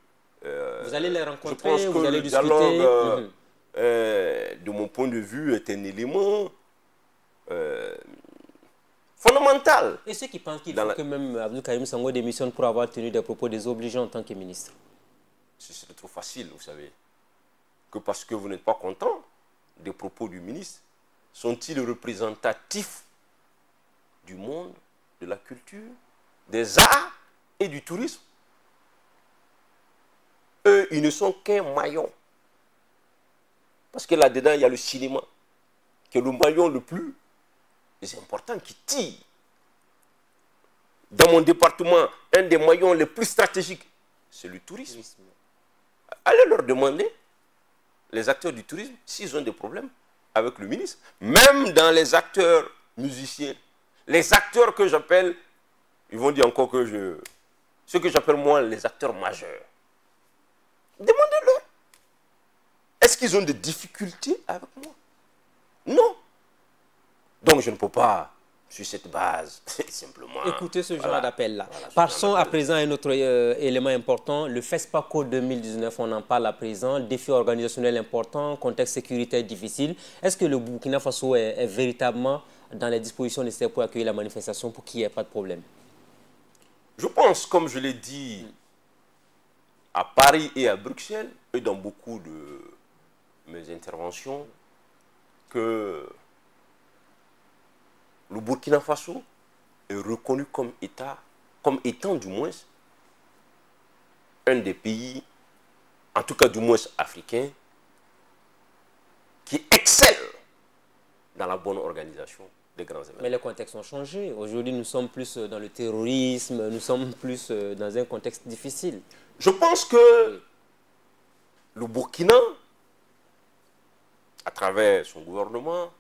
Speaker 1: Vous allez les rencontrer, vous allez discuter.
Speaker 2: Le dialogue, de mon point de vue, est un élément fondamental.
Speaker 1: Et ceux qui pensent qu'il faut que même Abdou Karim Sango démissionne pour avoir tenu des propos désobligeants en tant que ministre?
Speaker 2: C'est trop facile, vous savez. Que parce que vous n'êtes pas content des propos du ministre, sont-ils représentatifs du monde, de la culture, des arts et du tourisme? Eux, ils ne sont qu'un maillon. Parce que là-dedans, il y a le cinéma, qui est le maillon le plus important, qui tire. Dans mon département, un des maillons les plus stratégiques, c'est le tourisme. Allez leur demander, les acteurs du tourisme, s'ils ont des problèmes avec le ministre. Même dans les acteurs musiciens, les acteurs que j'appelle, ils vont dire encore que ce que j'appelle moi les acteurs majeurs. Demandez-leur. Est-ce qu'ils ont des difficultés avec moi? Non. Donc je ne peux pas, sur cette base, simplement...
Speaker 1: Écoutez ce genre
Speaker 2: voilà,
Speaker 1: d'appel-là.
Speaker 2: Voilà,
Speaker 1: Passons à présent à un autre élément important. Le FESPACO 2019, on en parle à présent. Défi organisationnel important, contexte sécuritaire difficile. Est-ce que le Burkina Faso est véritablement dans les dispositions nécessaires pour accueillir la manifestation pour qu'il n'y ait pas de problème?
Speaker 2: Je pense, comme je l'ai dit, à Paris et à Bruxelles, et dans beaucoup de mes interventions, que le Burkina Faso est reconnu comme État, comme étant du moins un des pays, en tout cas du moins africain, qui excelle dans la bonne organisation des grands événements.
Speaker 1: Mais les contextes ont changé. Aujourd'hui, nous sommes plus dans le terrorisme, nous sommes plus dans un contexte difficile.
Speaker 2: Je pense que le Burkina, à travers son gouvernement,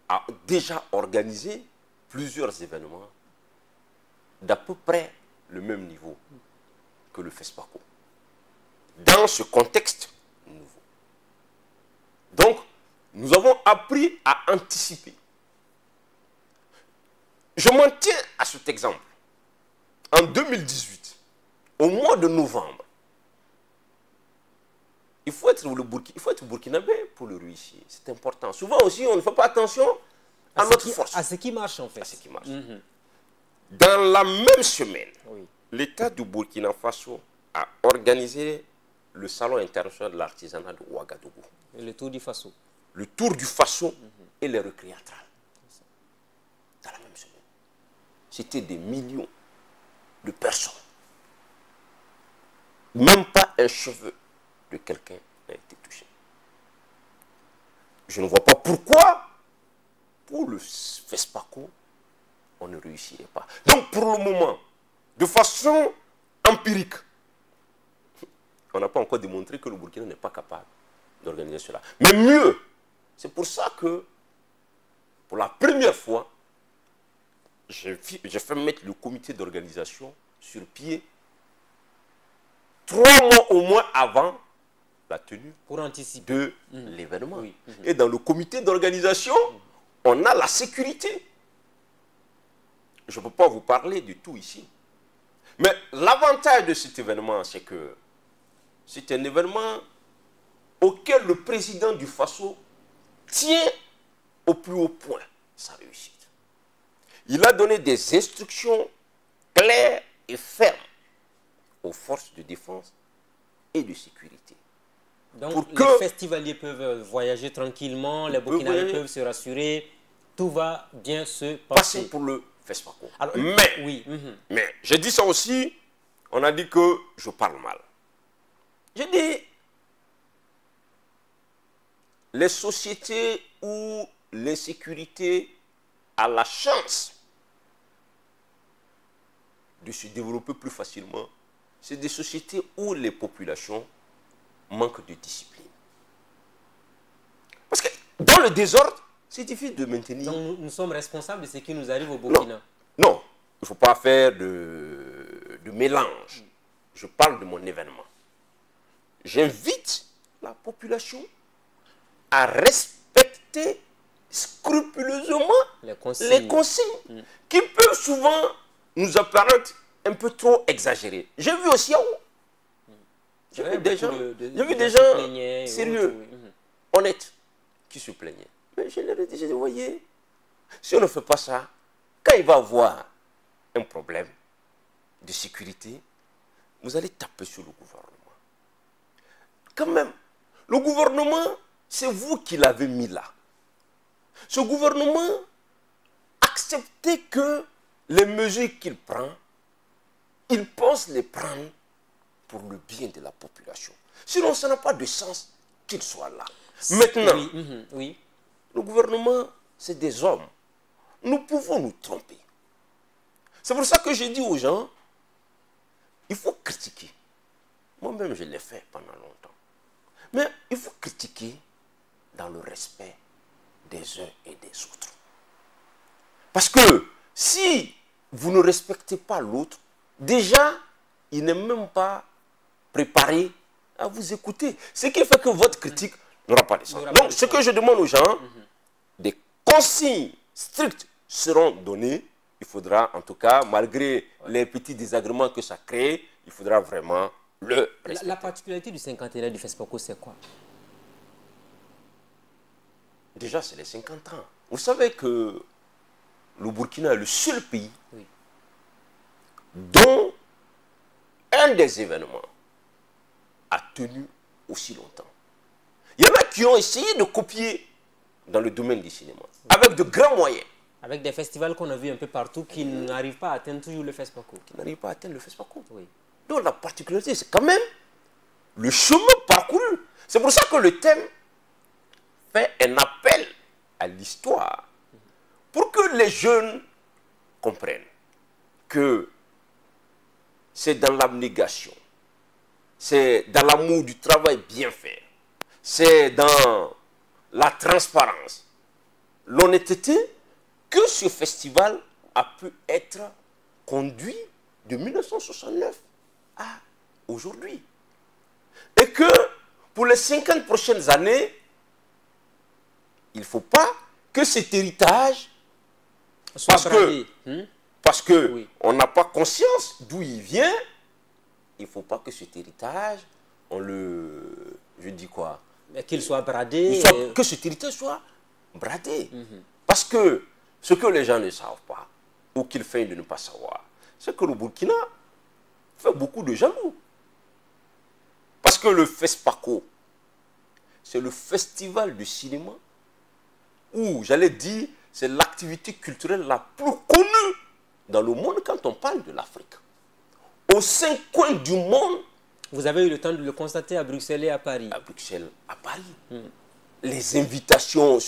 Speaker 2: a déjà organisé plusieurs événements d'à peu près le même niveau que le FESPACO, dans ce contexte nouveau. Donc, nous avons appris à anticiper. Je m'en tiens à cet exemple. En 2018, au mois de novembre, il faut être burkinabé pour le réussir. C'est important. Souvent aussi, on ne fait pas attention à notre force.
Speaker 1: À ce qui marche, en fait.
Speaker 2: À ce qui marche. Dans la même semaine, l'État du Burkina Faso a organisé le Salon international de l'artisanat de Ouagadougou.
Speaker 1: Et le Tour du Faso.
Speaker 2: Le Tour du Faso et les recrées théâtrales. Dans la même semaine. C'était des millions de personnes. Même pas un cheveu de quelqu'un n'a été touché. Je ne vois pas pourquoi, pour le FESPACO, on ne réussirait pas. Donc, pour le moment, de façon empirique, on n'a pas encore démontré que le Burkina n'est pas capable d'organiser cela. Mais mieux, c'est pour ça que, pour la première fois, j'ai fait mettre le comité d'organisation sur pied 3 mois au moins avant la tenue
Speaker 1: pour anticiper
Speaker 2: de l'événement. Et dans le comité d'organisation, on a la sécurité. Je ne peux pas vous parler de tout ici. Mais l'avantage de cet événement, c'est que c'est un événement auquel le président du Faso tient au plus haut point sa réussite. Il a donné des instructions claires et fermes aux forces de défense et de sécurité.
Speaker 1: Donc les festivaliers peuvent voyager tranquillement, les Burkinabés peuvent se rassurer, tout va bien se passer.
Speaker 2: Pour le FESPACO.
Speaker 1: Alors,
Speaker 2: Mais,
Speaker 1: oui,
Speaker 2: mais j'ai dit ça aussi, on a dit que je parle mal. J'ai dit, les sociétés où l'insécurité a la chance de se développer plus facilement, c'est des sociétés où les populations manquent de discipline. Parce que dans le désordre, c'est difficile de maintenir.
Speaker 1: donc nous sommes responsables de ce qui nous arrive au Burkina.
Speaker 2: Non, il ne faut pas faire de mélange. Je parle de mon événement. J'invite la population à respecter scrupuleusement les consignes qui peuvent souvent nous apparaître un peu trop exagérées. J'ai vu aussi j'ai vu des gens sérieux, honnêtes, qui se plaignaient. Mais je leur ai dit, vous voyez, si on ne fait pas ça, quand il va y avoir un problème de sécurité, vous allez taper sur le gouvernement. Quand même, le gouvernement, c'est vous qui l'avez mis là. Ce gouvernement, acceptez que les mesures qu'il prend, il pense les prendre pour le bien de la population. Sinon, ça n'a pas de sens qu'il soit là. Maintenant,
Speaker 1: oui.
Speaker 2: Le gouvernement, c'est des hommes. Nous pouvons nous tromper. C'est pour ça que j'ai dit aux gens, il faut critiquer. Moi-même, je l'ai fait pendant longtemps. Mais il faut critiquer dans le respect des uns et des autres. Parce que si vous ne respectez pas l'autre, déjà, il n'est même pas préparé à vous écouter. Ce qui fait que votre critique n'aura pas de sens. Donc, ce que je demande aux gens, des consignes strictes seront données. Il faudra, en tout cas, malgré les petits désagréments que ça crée, il faudra vraiment le respecter.
Speaker 1: La particularité du cinquantenaire du FESPACO, c'est quoi?
Speaker 2: Déjà, c'est les 50 ans. Vous savez que le Burkina est le seul pays dont un des événements a tenu aussi longtemps. Il y en a qui ont essayé de copier dans le domaine du cinéma, avec de grands moyens.
Speaker 1: Avec des festivals qu'on a vus un peu partout qui n'arrivent pas à atteindre toujours le FESPACO.
Speaker 2: Qui n'arrivent pas à atteindre le FESPACO.
Speaker 1: Oui.
Speaker 2: Donc la particularité, c'est quand même le chemin parcouru. C'est pour ça que le thème fait un appel à l'histoire. Pour que les jeunes comprennent que c'est dans l'abnégation, c'est dans l'amour du travail bien fait, c'est dans la transparence, l'honnêteté, que ce festival a pu être conduit de 1969 à aujourd'hui. Et que pour les 50 prochaines années, il ne faut pas que cet héritage, parce que on n'a pas conscience d'où il vient, il ne faut pas que cet héritage,
Speaker 1: qu'il soit bradé.
Speaker 2: Que cet héritage soit bradé. Parce que ce que les gens ne savent pas, ou qu'ils feignent de ne pas savoir, c'est que le Burkina fait beaucoup de jaloux. Parce que le FESPACO, c'est le festival du cinéma où, j'allais dire, c'est l'activité culturelle la plus connue dans le monde quand on parle de l'Afrique. Aux 5 coins du monde.
Speaker 1: Vous avez eu le temps de le constater à Bruxelles et à Paris.
Speaker 2: À Bruxelles, à Paris. Les invitations,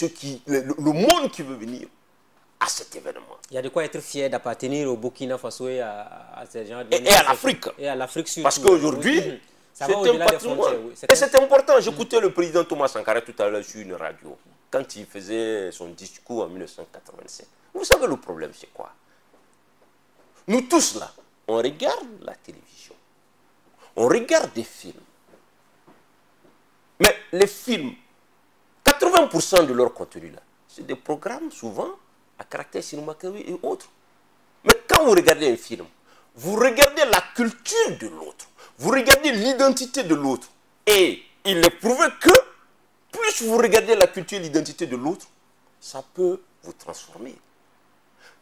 Speaker 2: le monde qui veut venir à cet événement.
Speaker 1: Il y a de quoi être fier d'appartenir au Burkina Faso et à ces gens.
Speaker 2: Et à l'Afrique.
Speaker 1: Et à l'Afrique surtout.
Speaker 2: Parce qu'aujourd'hui, c'est un patrimoine. Et c'est important. J'écoutais le président Thomas Sankara tout à l'heure sur une radio, quand il faisait son discours en 1987. Vous savez le problème, c'est quoi? Nous tous là, on regarde la télévision. On regarde des films. Mais les films, 80% de leur contenu là, c'est des programmes souvent à caractère cinématographique et autres. Mais quand vous regardez un film, vous regardez la culture de l'autre, vous regardez l'identité de l'autre. Et il est prouvé que plus vous regardez la culture et l'identité de l'autre, ça peut vous transformer.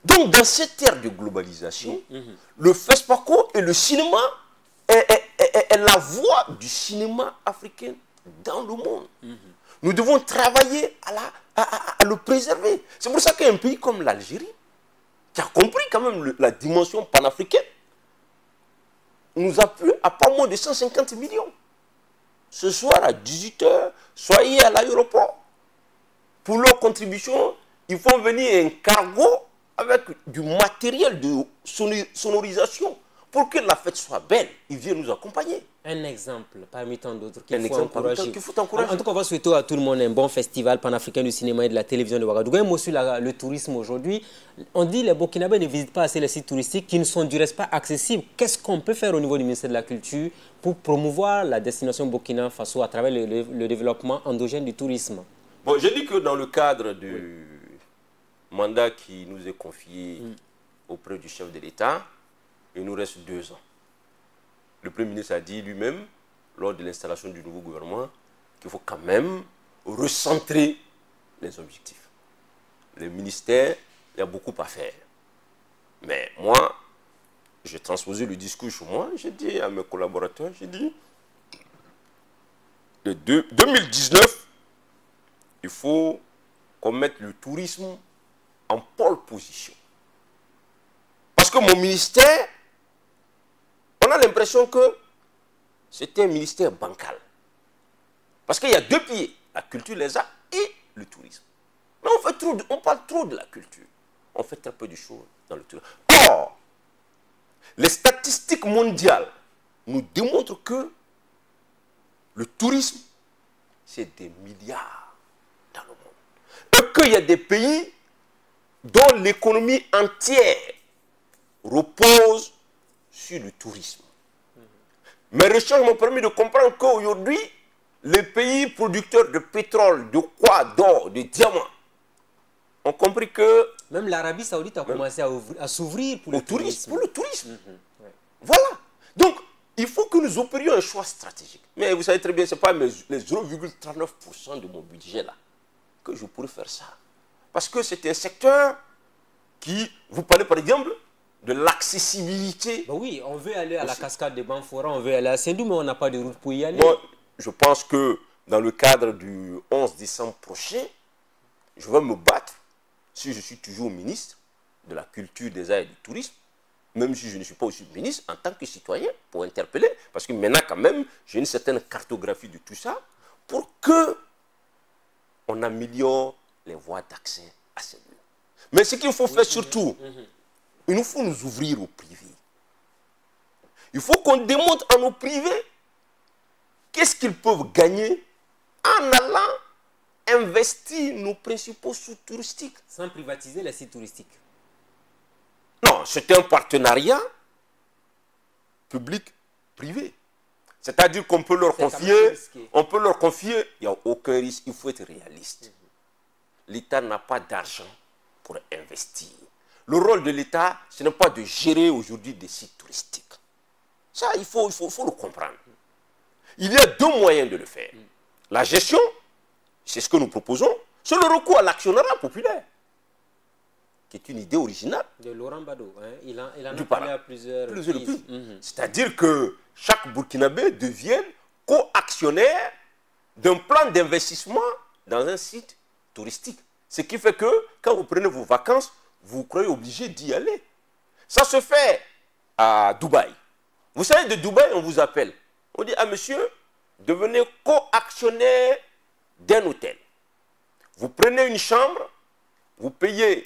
Speaker 2: Donc dans cette ère de globalisation, le FESPACO et le cinéma est la voix du cinéma africain dans le monde. Nous devons travailler à le préserver. C'est pour ça qu'un pays comme l'Algérie qui a compris quand même la dimension panafricaine, nous a plu à pas moins de 150 millions. Ce soir à 18 h, soyez à l'aéroport. Pour leur contribution, ils font venir un cargo avec du matériel de sonorisation pour que la fête soit belle. Ils viennent nous accompagner.
Speaker 1: Un exemple parmi tant d'autres qu'il faut encourager. En tout cas, on va souhaiter à tout le monde un bon festival panafricain du cinéma et de la télévision de Ouagadougou. Un mot sur le tourisme aujourd'hui. On dit que les Burkinabés ne visitent pas assez les sites touristiques qui ne sont du reste pas accessibles. Qu'est-ce qu'on peut faire au niveau du ministère de la Culture pour promouvoir la destination Burkina Faso à travers le développement endogène du tourisme?
Speaker 2: Bon, je dis que dans le cadre du mandat qui nous est confié auprès du chef de l'État, il nous reste 2 ans. Le Premier ministre a dit lui-même, lors de l'installation du nouveau gouvernement, qu'il faut quand même recentrer les objectifs. Le ministère, il y a beaucoup à faire. Mais moi, j'ai transposé le discours chez moi, j'ai dit à mes collaborateurs, j'ai dit, 2019, il faut qu'on mette le tourisme en pole position. Parce que mon ministère, on a l'impression que c'était un ministère bancal. Parce qu'il y a 2 pieds, la culture, les arts et le tourisme. Mais on parle trop de la culture. On fait très peu de choses dans le tourisme. Or, les statistiques mondiales nous démontrent que le tourisme, c'est des milliards dans le monde. Et qu'il y a des pays dont l'économie entière repose sur le tourisme. Mes recherches m'ont permis de comprendre qu'aujourd'hui, les pays producteurs de pétrole, de quoi, d'or, de diamants, ont compris que...
Speaker 1: Même l'Arabie Saoudite a commencé à s'ouvrir pour le tourisme.
Speaker 2: Pour le tourisme. Voilà. Donc, il faut que nous opérions un choix stratégique. Mais vous savez très bien, ce n'est pas les 0,39% de mon budget là que je pourrais faire ça. Parce que c'est un secteur qui... Vous parlez par exemple de l'accessibilité.
Speaker 1: Ben oui, on veut aller à la cascade de Banfora, on veut aller à Sendou, mais on n'a pas de route pour y aller.
Speaker 2: Moi, je pense que dans le cadre du 11 décembre prochain, je vais me battre, si je suis toujours ministre de la culture, des arts et du tourisme, même si je ne suis pas aussi ministre, en tant que citoyen, pour interpeller, parce que maintenant quand même, j'ai une certaine cartographie de tout ça, pour que on améliore les voies d'accès à ces lieux. Mais ce qu'il faut faire surtout, il nous faut nous ouvrir au privé. Il faut qu'on démontre à nos privés qu'est-ce qu'ils peuvent gagner en allant investir nos principaux sites touristiques.
Speaker 1: Sans privatiser les sites touristiques.
Speaker 2: Non, c'est un partenariat public-privé. C'est-à-dire qu'on peut leur confier, il n'y a aucun risque, il faut être réaliste. L'État n'a pas d'argent pour investir. Le rôle de l'État, ce n'est pas de gérer aujourd'hui des sites touristiques. Ça, il faut le comprendre. Il y a 2 moyens de le faire. La gestion, c'est ce que nous proposons, c'est le recours à l'actionnariat populaire, qui est une idée originale.
Speaker 1: De Laurent Bado, hein? Il en a parlé à plusieurs reprises.
Speaker 2: C'est-à-dire que chaque Burkinabé devienne co-actionnaire d'un plan d'investissement dans un site touristique. Ce qui fait que quand vous prenez vos vacances, vous croyez obligé d'y aller. Ça se fait à Dubaï. Vous savez, de Dubaï, on vous appelle. On dit, ah monsieur, devenez co-actionnaire d'un hôtel. Vous prenez une chambre, vous payez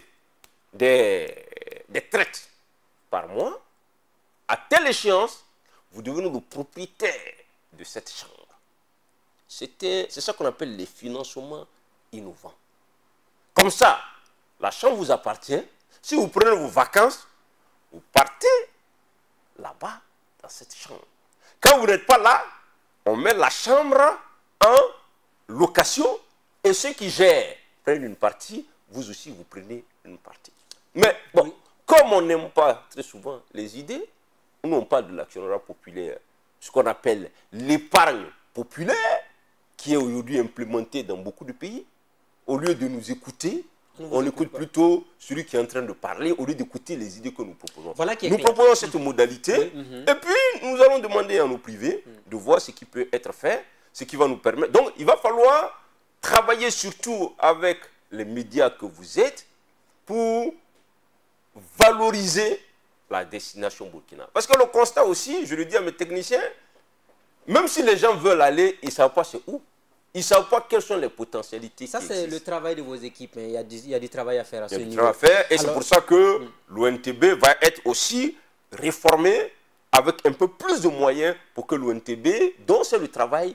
Speaker 2: des traites par mois. À telle échéance, vous devenez le propriétaire de cette chambre. C'est ça qu'on appelle les financements innovants. Comme ça, la chambre vous appartient. Si vous prenez vos vacances, vous partez là-bas, dans cette chambre. Quand vous n'êtes pas là, on met la chambre en location et ceux qui gèrent prennent une partie, vous aussi vous prenez une partie. Mais bon, comme on n'aime pas très souvent les idées, nous on parle de l'actionnariat populaire, ce qu'on appelle l'épargne populaire, qui est aujourd'hui implémentée dans beaucoup de pays. Au lieu de nous écouter, on écoute plutôt celui qui est en train de parler, au lieu d'écouter les idées que nous proposons.
Speaker 1: Voilà
Speaker 2: nous proposons cette modalité, et puis nous allons demander à nos privés de voir ce qui peut être fait, ce qui va nous permettre. Donc il va falloir travailler surtout avec les médias que vous êtes pour valoriser la destination Burkina. Parce que le constat aussi, je le dis à mes techniciens, même si les gens veulent aller, ils ne savent pas c'est où. Ils ne savent pas quelles sont les potentialités.
Speaker 1: Ça, c'est le travail de vos équipes. Hein. Il y a du travail à faire à ce niveau.
Speaker 2: Et c'est pour ça que l'ONTB va être aussi réformé avec un peu plus de moyens pour que l'ONTB, dont c'est le travaille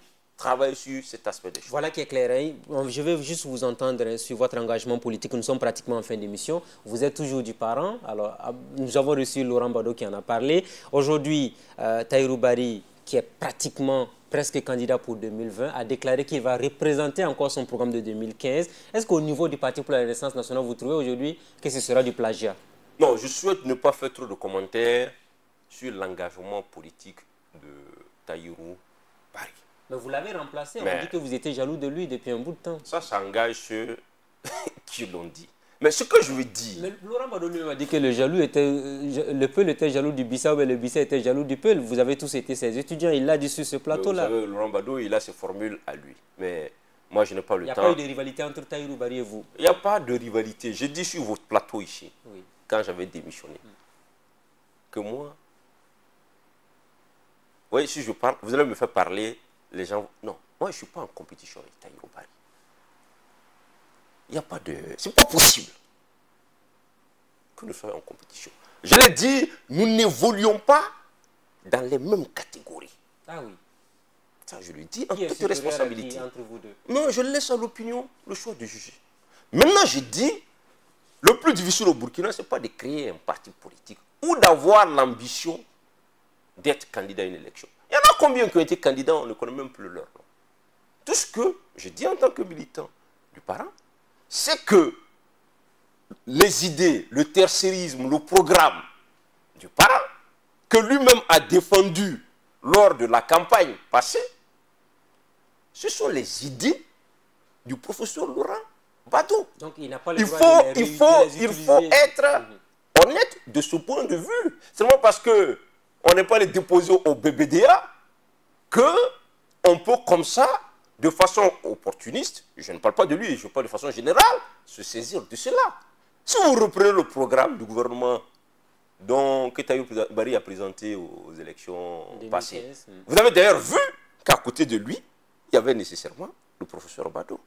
Speaker 2: sur cet aspect des choses.
Speaker 1: Voilà qui est clair. Hein. Je vais juste vous entendre hein, sur votre engagement politique. Nous sommes pratiquement en fin d'émission. Vous êtes toujours du parent. Alors, nous avons reçu Laurent Gbaddo qui en a parlé. Aujourd'hui, Tahirou Barry, qui est pratiquement presque candidat pour 2020, a déclaré qu'il va représenter encore son programme de 2015. Est-ce qu'au niveau du Parti pour la Renaissance nationale, vous trouvez aujourd'hui que ce sera du plagiat?
Speaker 2: Non, je souhaite ne pas faire trop de commentaires sur l'engagement politique de Tahirou Barry.
Speaker 1: Mais vous l'avez remplacé, on dit que vous étiez jaloux de lui depuis un bout de temps.
Speaker 2: Ça engage ceux qui l'ont dit. Mais ce que je veux dire...
Speaker 1: Mais Laurent Gbaddo m'a dit que le Peul était jaloux du Bissau, mais le Bissau était jaloux du Peul. Vous avez tous été ses étudiants, il l'a dit sur ce plateau-là.
Speaker 2: Vous savez, Laurent Gbaddo, il a ses formules à lui. Mais moi, je n'ai pas le temps.
Speaker 1: Il n'y a pas eu de rivalité entre Tahirou Barry et vous?
Speaker 2: Il n'y a pas de rivalité. J'ai dit sur votre plateau ici, quand j'avais démissionné, que moi... Oui, si je parle, vous allez me faire parler, les gens... Non, moi, je ne suis pas en compétition avec Tahirou Barry. Il n'y a pas de... C'est pas possible que nous soyons en compétition. Je l'ai dit, nous n'évoluons pas dans les mêmes catégories.
Speaker 1: Ah oui.
Speaker 2: Ça, je le dis en toute responsabilité.
Speaker 1: Entre vous deux?
Speaker 2: Non, je laisse à l'opinion le choix de juger. Maintenant, je dis, le plus difficile au Burkina, ce n'est pas de créer un parti politique ou d'avoir l'ambition d'être candidat à une élection. Il y en a combien qui ont été candidats, on ne connaît même plus leur nom. Tout ce que je dis en tant que militant du parent, c'est que les idées, le tertiarisme, le programme du parent, que lui-même a défendu lors de la campagne passée, ce sont les idées du professeur Laurent Gbaddo.
Speaker 1: Donc il n'a pas le droit de
Speaker 2: il faut être honnête de ce point de vue. Seulement parce qu'on n'est pas les déposer au BBDA qu'on peut comme ça, de façon opportuniste, je ne parle pas de lui, je parle de façon générale, se saisir de cela. Si vous reprenez le programme du gouvernement que Tahirou Barry a présenté aux élections 2015, passées, vous avez d'ailleurs vu qu'à côté de lui, il y avait nécessairement le professeur Gbaddo.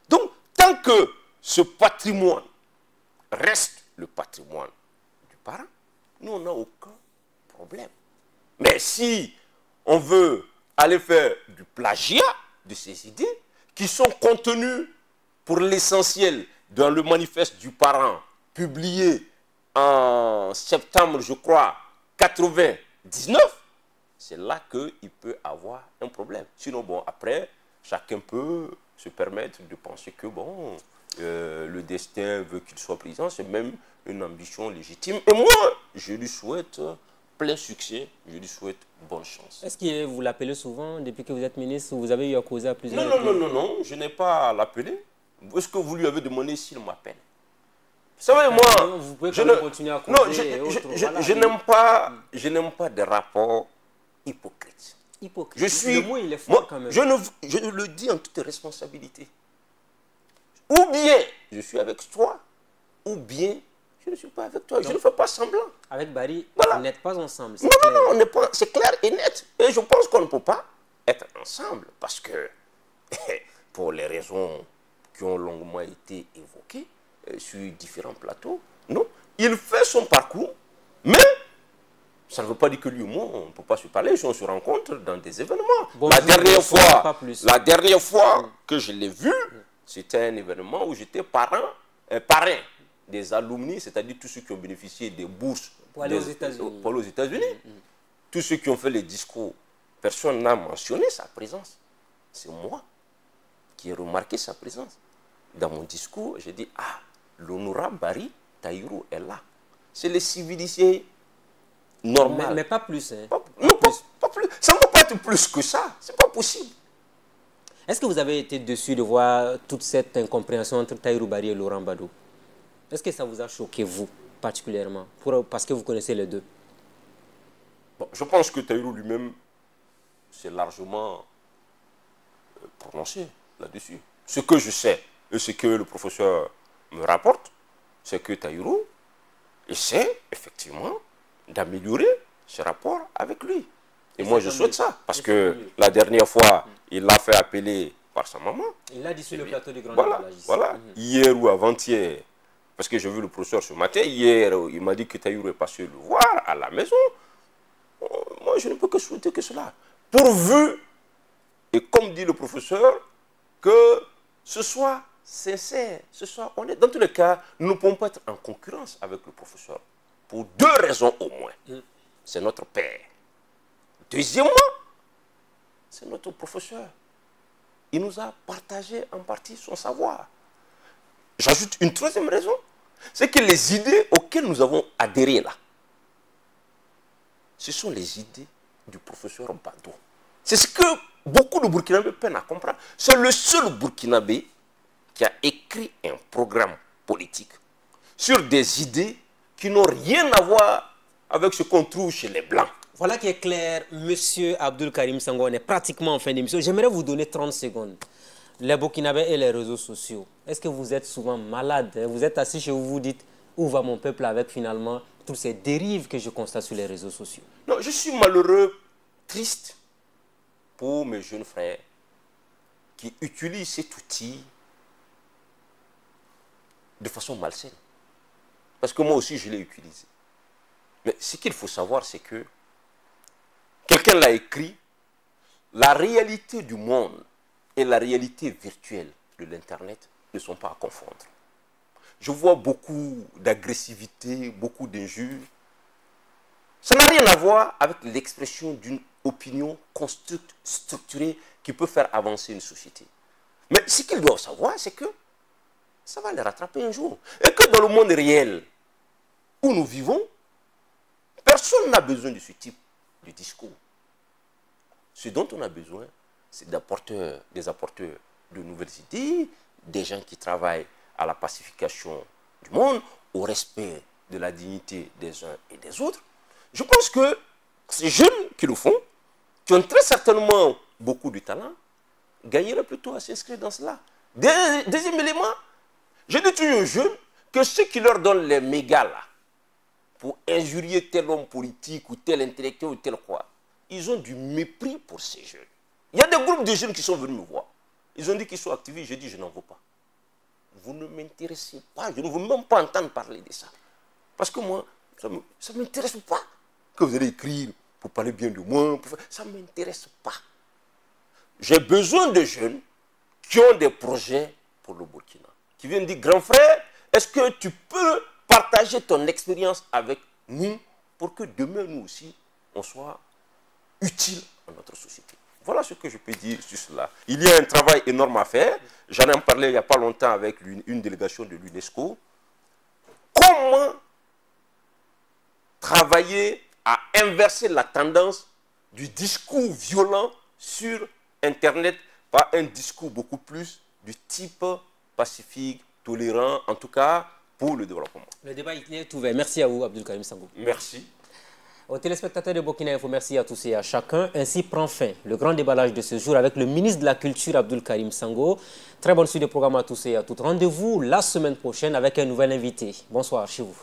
Speaker 2: Donc, tant que ce patrimoine reste le patrimoine du parent, nous, on n'a aucun problème. Mais si on veut aller faire du plagiat de ces idées, qui sont contenues pour l'essentiel dans le manifeste du parent, publié en septembre, je crois, 99, c'est là qu'il peut avoir un problème. Sinon, bon, après, chacun peut se permettre de penser que, bon, le destin veut qu'il soit président, c'est même une ambition légitime. Et moi, je lui souhaite plein succès, je lui souhaite bonne chance.
Speaker 1: Est-ce que vous l'appelez souvent depuis que vous êtes ministre, ou vous avez eu à causer à plusieurs
Speaker 2: reprises? Non, je n'ai pas à l'appeler. Est-ce que vous lui avez demandé s'il m'appelle? Vous savez, moi,
Speaker 1: vous pouvez continuer à causer.
Speaker 2: Je n'aime pas des rapports hypocrites.
Speaker 1: Le mot, il est fort quand même.
Speaker 2: Je le dis en toute responsabilité. Ou bien je suis avec toi, ou bien je ne suis pas avec toi. Donc, je ne fais pas semblant.
Speaker 1: Avec Barry,
Speaker 2: voilà.
Speaker 1: Vous n'êtes pas ensemble.
Speaker 2: Non, c'est clair et net. Et je pense qu'on ne peut pas être ensemble parce que, pour les raisons qui ont longuement été évoquées sur différents plateaux, non, il fait son parcours, mais ça ne veut pas dire que lui ou moi, on ne peut pas se parler, on se rencontre dans des événements.
Speaker 1: Bon,
Speaker 2: la dernière fois que je l'ai vu, c'était un événement où j'étais parrain des alumni, c'est-à-dire tous ceux qui ont bénéficié des bourses
Speaker 1: pour aller aux
Speaker 2: États-Unis. Tous ceux qui ont fait les discours, personne n'a mentionné sa présence. C'est moi qui ai remarqué sa présence. Dans mon discours, j'ai dit, ah, l'honorable Barry Tahirou est là. C'est les civilisés normaux.
Speaker 1: Mais pas plus. Hein.
Speaker 2: Pas plus. Ça ne peut pas être plus que ça. C'est pas possible.
Speaker 1: Est-ce que vous avez été déçu de voir toute cette incompréhension entre Tahirou Barry et Laurent Gbaddo? Est-ce que ça vous a choqué, vous, particulièrement, parce que vous connaissez les deux?
Speaker 2: Bon, je pense que Tahirou lui-même s'est largement prononcé là-dessus. Ce que je sais et ce que le professeur me rapporte, c'est que Tahirou essaie effectivement d'améliorer ce rapport avec lui. Et moi, je souhaite ça. Parce que la dernière fois, il l'a fait appeler par sa maman.
Speaker 1: Il l'a dit sur le plateau du Grand
Speaker 2: Voilà, voilà. Hier ou avant-hier, parce que j'ai vu le professeur ce matin, hier, il m'a dit que Taïrou est passé le voir à la maison. Moi, je ne peux que souhaiter que cela. Pourvu, et comme dit le professeur, que ce soit sincère, ce soit honnête. Dans tous les cas, nous ne pouvons pas être en concurrence avec le professeur. Pour deux raisons au moins. C'est notre père. Deuxièmement, c'est notre professeur. Il nous a partagé en partie son savoir. J'ajoute une troisième raison, c'est que les idées auxquelles nous avons adhéré là, ce sont les idées du professeur Bado. C'est ce que beaucoup de Burkinabés peinent à comprendre. C'est le seul Burkinabé qui a écrit un programme politique sur des idées qui n'ont rien à voir avec ce qu'on trouve chez les Blancs.
Speaker 1: Voilà qui est clair, Monsieur Abdoul Karim Sango, on est pratiquement en fin d'émission. J'aimerais vous donner 30 secondes. Les Burkinabés et les réseaux sociaux, est-ce que vous êtes souvent malade? Vous êtes assis chez vous, vous dites, où va mon peuple avec finalement toutes ces dérives que je constate sur les réseaux sociaux?
Speaker 2: Non, je suis malheureux, triste pour mes jeunes frères qui utilisent cet outil de façon malsaine. Parce que moi aussi, je l'ai utilisé. Mais ce qu'il faut savoir, c'est que quelqu'un l'a écrit, la réalité du monde et la réalité virtuelle de l'Internet ne sont pas à confondre. Je vois beaucoup d'agressivité, beaucoup d'injures. Ça n'a rien à voir avec l'expression d'une opinion structurée qui peut faire avancer une société. Mais ce qu'ils doivent savoir, c'est que ça va les rattraper un jour. Et que dans le monde réel où nous vivons, personne n'a besoin de ce type de discours. Ce dont on a besoin, c'est des apporteurs de nouvelles idées, des gens qui travaillent à la pacification du monde, au respect de la dignité des uns et des autres. Je pense que ces jeunes qui le font, qui ont très certainement beaucoup de talent, gagneraient plutôt à s'inscrire dans cela. Deuxième élément, je dis toujours aux jeunes que ceux qui leur donnent les mégas là, pour injurier tel homme politique ou tel intellectuel ou tel quoi, ils ont du mépris pour ces jeunes. Il y a des groupes de jeunes qui sont venus me voir. Ils ont dit qu'ils sont activistes. J'ai dit, je n'en veux pas. Vous ne m'intéressez pas. Je ne veux même pas entendre parler de ça. Parce que moi, ça ne m'intéresse pas. Que vous allez écrire pour parler bien de moi. Ça ne m'intéresse pas. J'ai besoin de jeunes qui ont des projets pour le Burkina. Qui viennent dire, grand frère, est-ce que tu peux partager ton expérience avec nous pour que demain, nous aussi, on soit utile à notre société. Voilà ce que je peux dire sur cela. Il y a un travail énorme à faire. J'en ai parlé il n'y a pas longtemps avec une délégation de l'UNESCO. Comment travailler à inverser la tendance du discours violent sur Internet par un discours beaucoup plus du type pacifique, tolérant, en tout cas pour le développement.
Speaker 1: Le débat est ouvert. Merci à vous, Abdoul Karim Sango.
Speaker 2: Merci.
Speaker 1: Aux téléspectateurs de Burkina Info, merci à tous et à chacun. Ainsi prend fin le grand déballage de ce jour avec le ministre de la Culture, Abdoul Karim Sango. Très bonne suite de programme à tous et à toutes. Rendez-vous la semaine prochaine avec un nouvel invité. Bonsoir chez vous.